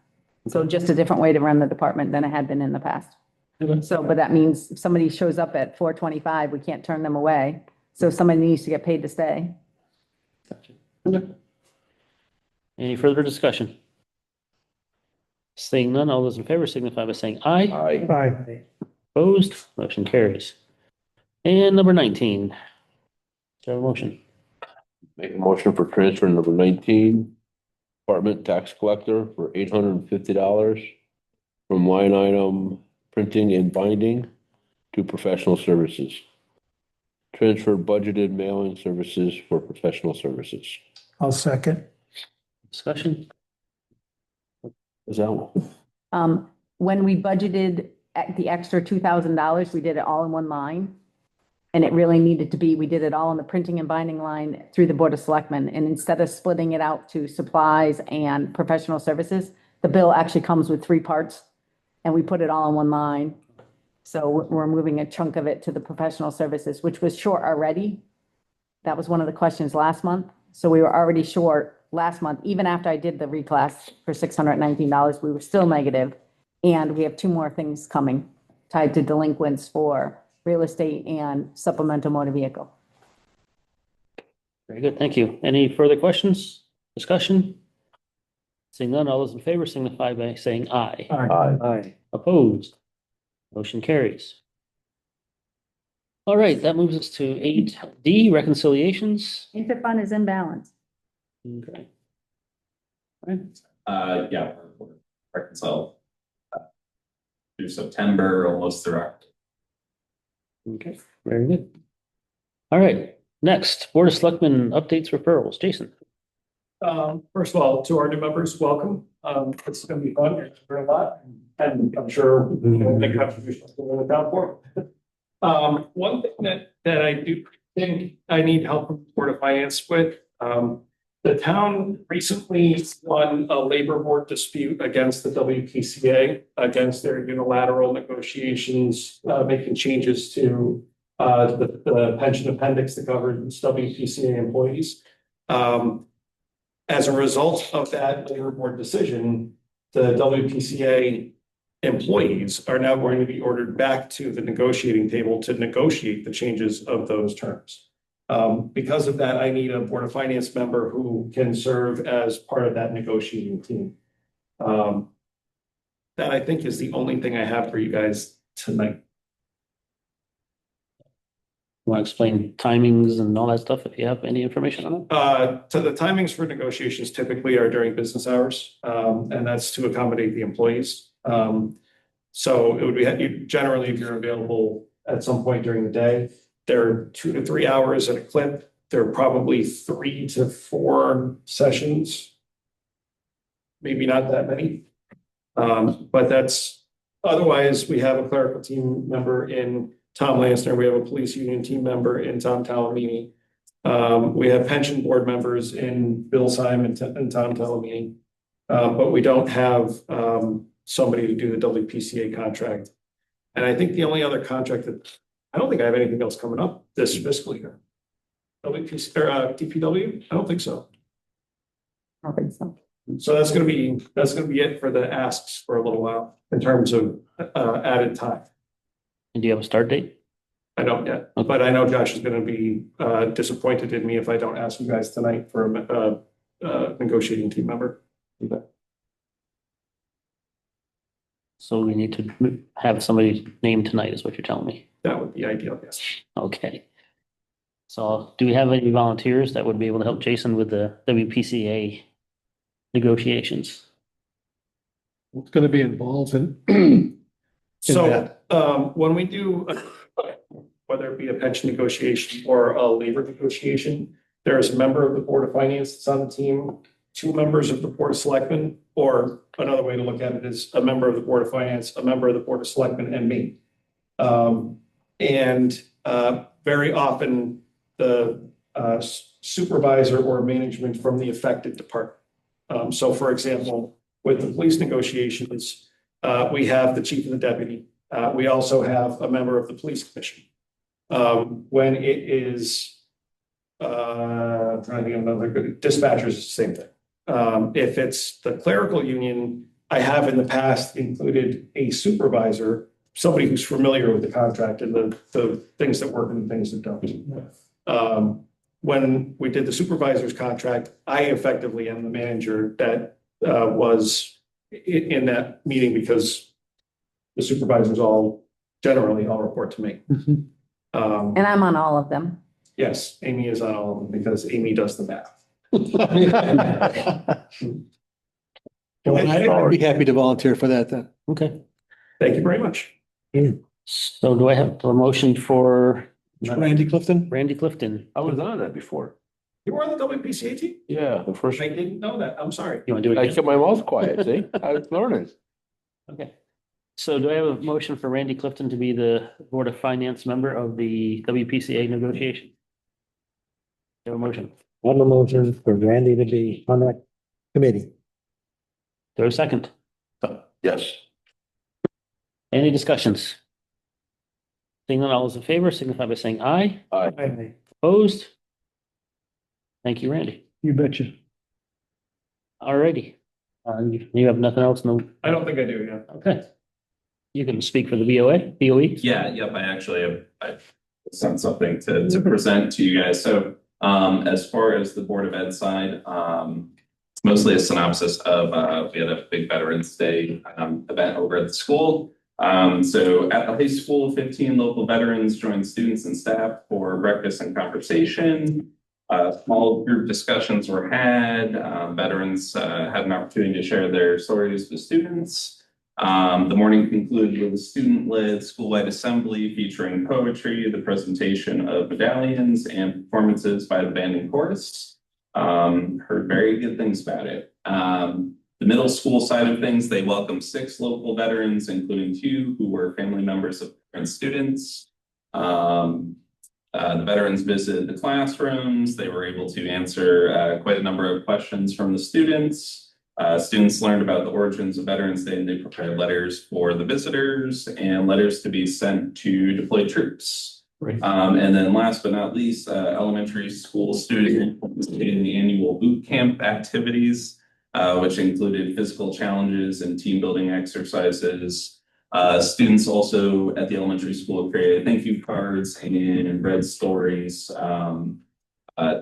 So just a different way to run the department than it had been in the past. Okay. So, but that means if somebody shows up at 4:25, we can't turn them away. So somebody needs to get paid to stay. Gotcha. Okay. Any further discussion? Seeing none, all those in favor signify by saying aye. Aye. Aye. Opposed? Motion carries. And number 19. So a motion. Make a motion for transfer number 19, department tax collector for $850 from line item printing and binding to professional services. Transfer budgeted mailing services for professional services. I'll second. Discussion? Is that one? When we budgeted the extra $2,000, we did it all in one line. And it really needed to be, we did it all in the printing and binding line through the Board of Selectmen. And instead of splitting it out to supplies and professional services, the bill actually comes with 3 parts and we put it all in one line. So we're moving a chunk of it to the professional services, which was short already. That was one of the questions last month. So we were already short last month, even after I did the reclass for $619, we were still negative. And we have 2 more things coming tied to delinquents for real estate and supplemental motor vehicle. Very good, thank you. Any further questions, discussion? Seeing none, all those in favor signify by saying aye. Aye. Opposed? Motion carries. All right, that moves us to 8D, reconciliations. Interfund is in balance. Okay. All right, Yeah, we're reconciled through September, almost through October. okay, very good. All right, next, Board of Selectmen updates referrals. Jason. First of all, to our new members, welcome. It's gonna be fun. You're gonna learn a lot, and I'm sure you'll make contributions to the town board. One thing that I do think I need help from the Board of Finance with, the town recently won a labor board dispute against the WPCA, against their unilateral negotiations, making changes to the pension appendix that governs WPCA employees. As a result of that labor board decision, the WPCA employees are now going to be ordered back to the negotiating table to negotiate the changes of those terms. Because of that, I need a Board of Finance member who can serve as part of that negotiating team. That I think is the only thing I have for you guys tonight. Want to explain timings and all that stuff if you have any information on it? So the timings for negotiations typically are during business hours, and that's to accommodate the employees. So it would be generally, if you're available at some point during the day, they're 2 to 3 hours at a clip. There are probably 3 to 4 sessions. Maybe not that many. But that's, otherwise, we have a clerical team member in Tom Lansner. We have a police union team member in Tom Talamini. We have pension board members in Bill Simon and Tom Talamini. But we don't have somebody to do the WPCA contract. And I think the only other contract that, I don't think I have anything else coming up this fiscal year. WPC or DPW? I don't think so. I don't think so. So that's gonna be it for the asks for a little while in terms of added time. And do you have a start date? I don't yet, but I know Josh is gonna be disappointed in me if I don't ask you guys tonight for a negotiating team member. So we need to have somebody named tonight is what you're telling me. That would be ideal, yes. Okay. So do we have any volunteers that would be able to help Jason with the WPCA negotiations? What's gonna be involved in? So when we do, whether it be a pension negotiation or a labor negotiation, there is a member of the Board of Finance that's on the team, 2 members of the Board of Selectmen, or another way to look at it is a member of the Board of Finance, a member of the Board of Selectmen, and me. Very often the supervisor or management from the affected department. So for example, with the police negotiations, we have the chief and the deputy. We also have a member of the police commission. When it is, I'm trying to think of another good, dispatchers is the same thing. If it's the clerical union, I have in the past included a supervisor, somebody who's familiar with the contract and the things that work and the things that don't. When we did the supervisor's contract, I effectively am the manager that was in that meeting because the supervisors generally all report to me. And I'm on all of them. Yes, Amy is on all of them because Amy does the math. I'd be happy to volunteer for that then. Okay. Thank you very much. So do I have a motion for Randy Clifton? Randy Clifton? I was on that before. You were on the WPCA team? Yeah, the first, I didn't know that. I'm sorry. You want to do it I again? kept my mouth quiet, see? I was learning. Okay. So do I have a motion for Randy Clifton to be the Board of Finance member of the WPCA negotiation? Do I have a motion? I'm a motion for Randy to be on that committee. Do I have a second? Yes. Any discussions? Seeing none, all those in favor signify by saying aye. Aye. Opposed? Thank you, Randy. You betcha. Alrighty. You have nothing else? No, I don't think I do, yeah. okay. You can speak for the BOE? Yeah, yep, I actually have, I sent something to present to you guys. So, as far as the Board of Ed side, it's mostly a synopsis of, we had a big Veterans Day, event over at the school. So at the high school, 15 local veterans joined students and staff for breakfast and conversation. Small group discussions were had. Veterans had an opportunity to share their stories with students. The morning concluded with a student-led school-wide assembly featuring poetry, the presentation of medallions, and performances by the band and chorus. Heard very good things about it. The middle school side of things, they welcomed 6 local veterans, including 2 who were family members of current students. The veterans visited the classrooms. They were able to answer quite a number of questions from the students. Students learned about the origins of Veterans Day, and they prepared letters for the visitors and letters to be sent to deployed troops. Right. And then last but not least, elementary school students participated in the annual boot camp activities, which included physical challenges and team building exercises. Students also at the elementary school created thank you cards and read stories to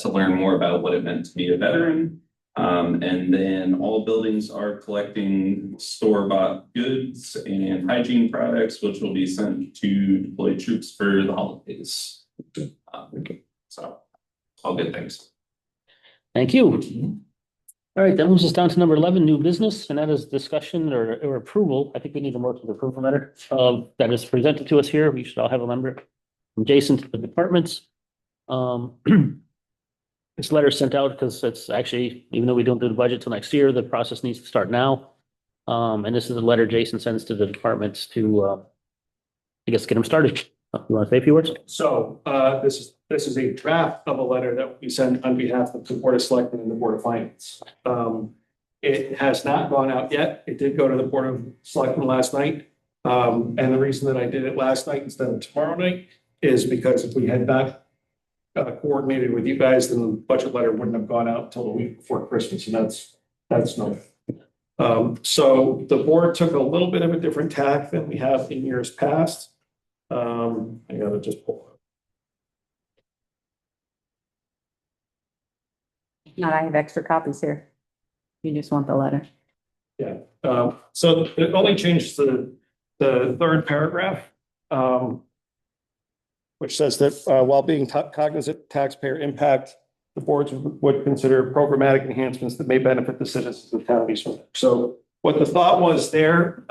learn more about what it meant to be a veteran. And then all buildings are collecting store-bought goods and hygiene products, which will be sent to deployed troops for the holidays. So all good things. Thank you. All right, that moves us down to number 11, new business, and that is discussion or approval. I think we need a motion to approve a letter that is presented to us here. We should all have a member from Jason to the departments. This letter is sent out because it's actually, even though we don't do the budget till next year, the process needs to start now. And this is a letter Jason sends to the departments to, I guess, get them started. You want to say a few words? So, this is a draft of a letter that we send on behalf of the Board of Selectmen and the Board of Finance. It has not gone out yet. It did go to the Board of Selectmen last night. And the reason that I did it last night instead of tomorrow night is because if we had not coordinated with you guys, then the budget letter wouldn't have gone out until the week before Christmas, and that's no. So the board took a little bit of a different tack than we have in years past. I gotta just pull it. No, I have extra copies here. You just want the letter. Yeah, so it only changes the third paragraph. Which says that while being cognizant taxpayer impact, the boards would consider programmatic enhancements that may benefit the citizens of the town of East Windsor. So what the thought was there,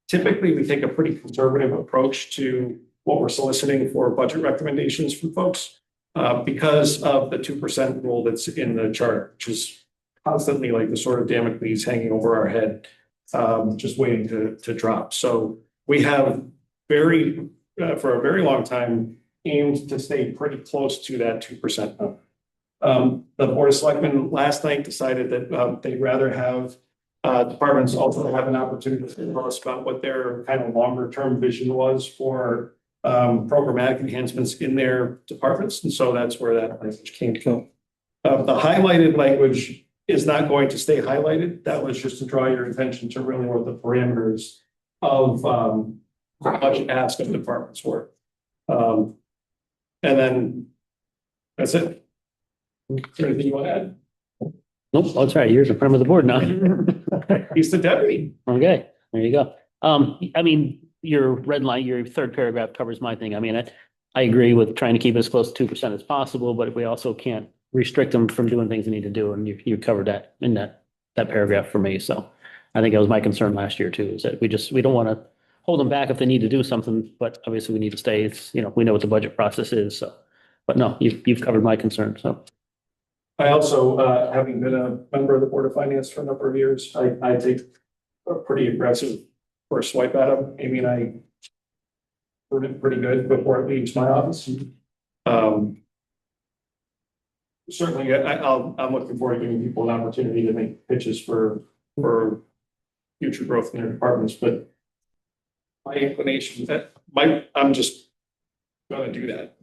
typically we take a pretty conservative approach to what we're soliciting for budget recommendations from folks because of the 2% rule that's in the charter, which is constantly like the sort of Damocles hanging over our head, just waiting to drop. So we have for a very long time, aimed to stay pretty close to that 2% number. The Board of Selectmen last night decided that they'd rather have departments also have an opportunity to tell us about what their kind of longer term vision was for programmatic enhancements in their departments. And so that's where that language came from. The highlighted language is not going to stay highlighted. That was just to draw your attention to really what the parameters of budget ask of departments were. And then that's it. Is there anything you want to add? Nope, oh, that's right. You're the front of the board now. He's the deputy. Okay, there you go. I mean, your red line, your third paragraph covers my thing. I mean, I agree with trying to keep it as close to 2% as possible, but we also can't restrict them from doing things they need to do. And you covered that in that paragraph for me. So I think that was my concern last year too, is that we don't want to hold them back if they need to do something, but obviously we need to stay, we know what the budget process is, so. But no, you've covered my concern, so. I also, having been a member of the Board of Finance for a number of years, I take a pretty aggressive first swipe at them. Amy and I heard it pretty good before it leaves my office. Certainly, I'm looking forward to giving people an opportunity to make pitches for future growth in their departments, but my inclination, I'm just gonna do that.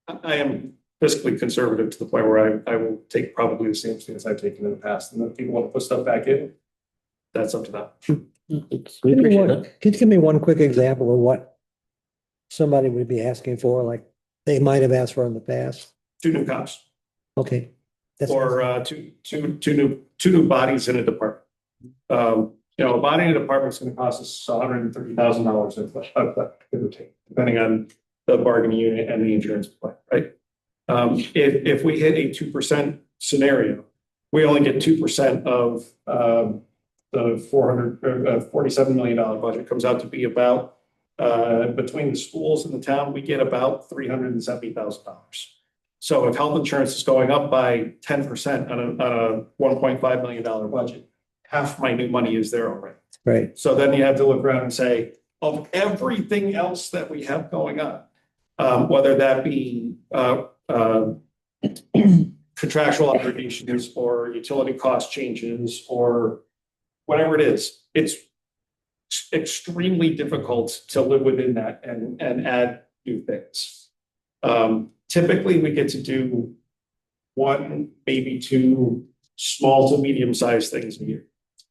I am fiscally conservative to the point where I will take probably the same stance I've taken in the past, and if people want to put stuff back in, that's up to them. We Give me appreciate one- that. Could you give me one quick example of what somebody would be asking for, like they might have asked for in the past? 2 new cops. Okay. That's Or two new bodies in a department. A body in a department is gonna cost us $130,000 give or take, depending on the bargaining unit and the insurance plan, right? If we hit a 2% scenario, we only get 2% of the $47 million budget comes out to be about between the schools and the town, we get about $370,000. So if health insurance is going up by 10% on a $1.5 million budget, half my new money is there already. right. So then you have to look around and say, of everything else that we have going on, whether that be contractual obligations or utility cost changes or whatever it is, it's extremely difficult to live within that and add new things. Typically, we get to do 1, maybe 2 small to medium-sized things a year.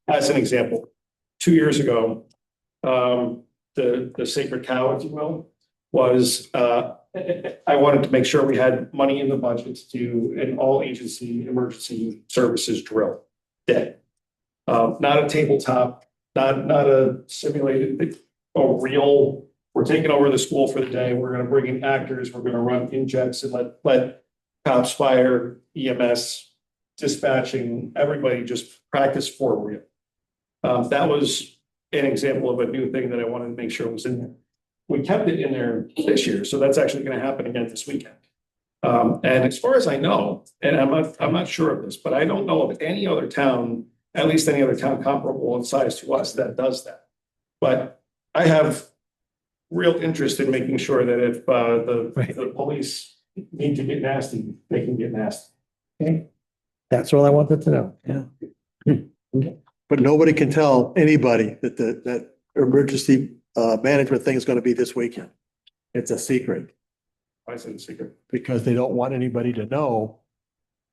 As an example, 2 years ago, the sacred cow, if you will, was I wanted to make sure we had money in the budget to do an all-agency emergency services drill day. Not a tabletop, not a simulated, a real, we're taking over the school for the day. We're going to bring in actors. We're going to run injects and let cops, fire, EMS, dispatching, everybody just practice for real. That was an example of a new thing that I wanted to make sure was in there. We kept it in there this year, so that's actually going to happen again this weekend. And as far as I know, and I'm not sure of this, but I don't know of any other town, at least any other town comparable in size to us that does that. But I have real interest in making sure that if the police need to get nasty, they can get nasty. That's all I wanted to know. But nobody can tell anybody that that emergency management thing is going to be this weekend. It's a secret I said it's secret. because they don't want anybody to know.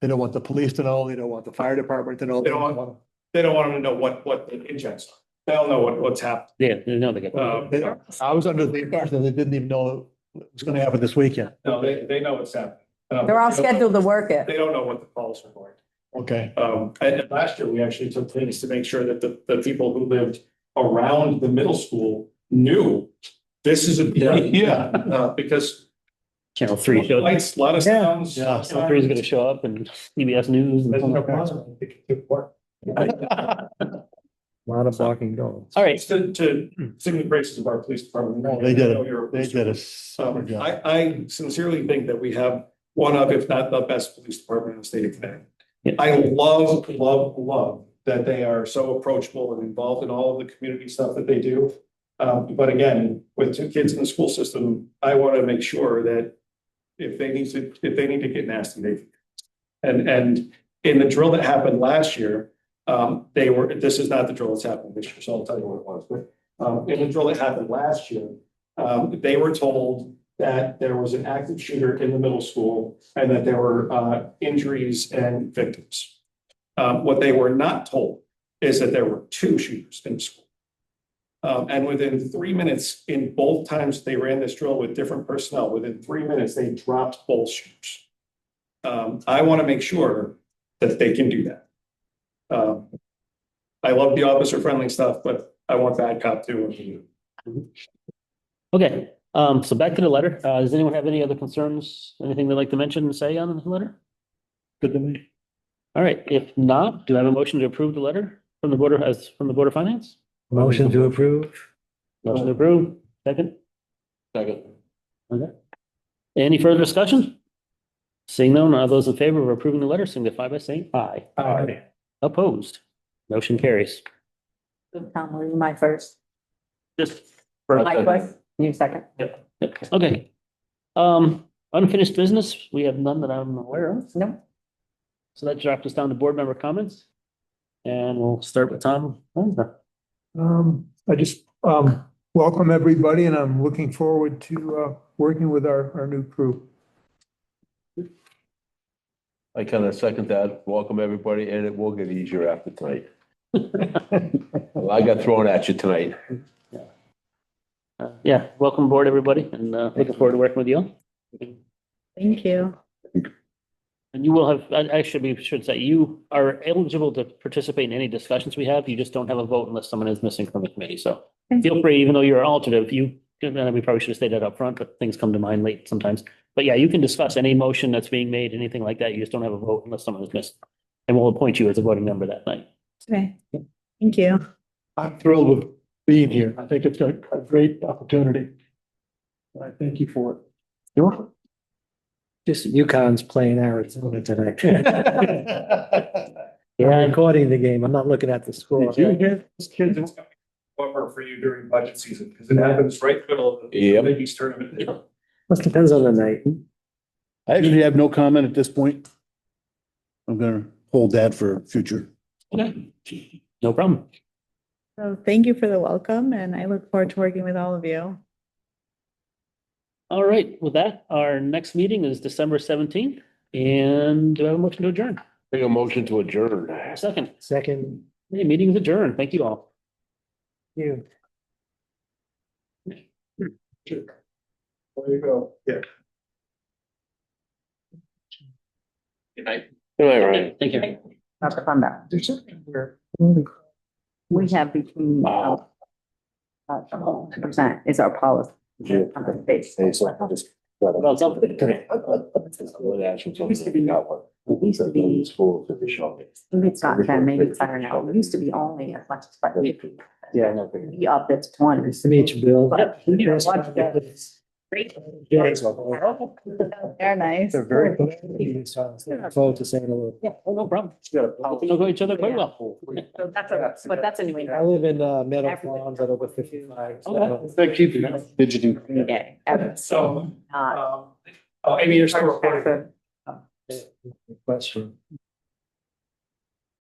They don't want the police to know. They don't want the fire department to know. They don't want- They don't want them to know what the injects are. They don't know what's happening. Yeah, they know they get. They don't- I was under the impression they didn't even know it was going to happen this weekend. No, they know what's happening. They're all scheduled to work it. They don't know what the calls are going. Okay. And last year, we actually took things to make sure that the people who lived around the middle school knew this is a. Yeah. Because Channel 3 showed. lights, a lot of Yeah. sounds. Yeah. Channel 3 is going to show up and CBS News. And A lot of barking dogs. all right. It's to sing the praises of our police department. Oh, they did I know you're a They police did a super job. I sincerely think that we have one of, if not the best police department in the state of Connecticut. Yeah. I love that they are so approachable and involved in all of the community stuff that they do. But again, with 2 kids in the school system, I want to make sure that if they need to get nasty, they. And in the drill that happened last year, this is not the drill that's happening this year, so I'll tell you what it was. But in the drill that happened last year, they were told that there was an active shooter in the middle school and that there were injuries and victims. What they were not told is that there were 2 shooters in the school. And within 3 minutes, in both times they ran this drill with different personnel, within 3 minutes, they dropped both shooters. I want to make sure that they can do that. I love the officer friendly stuff, but I want bad cop too. Okay, so back to the letter. Does anyone have any other concerns? Anything they'd like to mention and say on the letter? Good to me. All right, if not, do I have a motion to approve the letter from the Board of Finance? Motion to approve. Motion to approve, second? Second. Okay. Any further discussion? Seeing none, all those in favor of approving the letter signify by saying aye. Aye. Opposed? Motion carries. Tom, were you my first? Just. My first, you second. Yep. Okay. Unfinished business, we have none that I'm aware of. No. So that dropped us down to board member comments. And we'll start with Tom. I just, welcome everybody and I'm looking forward to, working with our new crew. I kind of second that. Welcome, everybody, and it will get easier after tonight. I got thrown at you tonight. Yeah, welcome aboard, everybody, and looking forward to working with you all. Thank you. And you will have, I should say, you are eligible to participate in any discussions we have. You just don't have a vote unless someone is missing from the committee. So feel free, even though you're an alternate, we probably should have stated that up front, but things come to mind late sometimes. But yeah, you can discuss any motion that's being made, anything like that. You just don't have a vote unless someone is missing. And we'll appoint you as a voting member that night. Okay, thank you. I'm thrilled with being here. I think it's a great opportunity. I thank you for it. Sure. Just UConn's playing Arizona tonight. Yeah. I'm recording the game. I'm not looking at the score. Did you hear this kid's bummer for you during budget season? Because it happens right in the middle of the Yep. Big East tournament. Must depends on the night. I actually have no comment at this point. I'm gonna hold that for future. Okay. No problem. So thank you for the welcome and I look forward to working with all of you. All right, with that, our next meeting is December 17th. And do I have a motion to adjourn? Take a motion to adjourn. Second, Second, hey, meeting is adjourned. Thank you all. you. There you go. Yeah. Good night. All right. Thank you. Not to fund that. We have between, 2% is our policy. On the base. Well, something. Used to be, maybe it's not 10, maybe it's higher now. It used to be only as much as 50. Yeah, no. We upped it to 20. Nice to meet you, Bill. But you know what? Great. They're nice. They're very good. So I was looking forward to saying hello. Yeah, oh, no problem. We know each other quite well. So but that's a new. I live in Meadow Farms at over 55. so- Okay. Thank you for fidgeting. Yeah. So, Not. Amy, you're still recording. Question.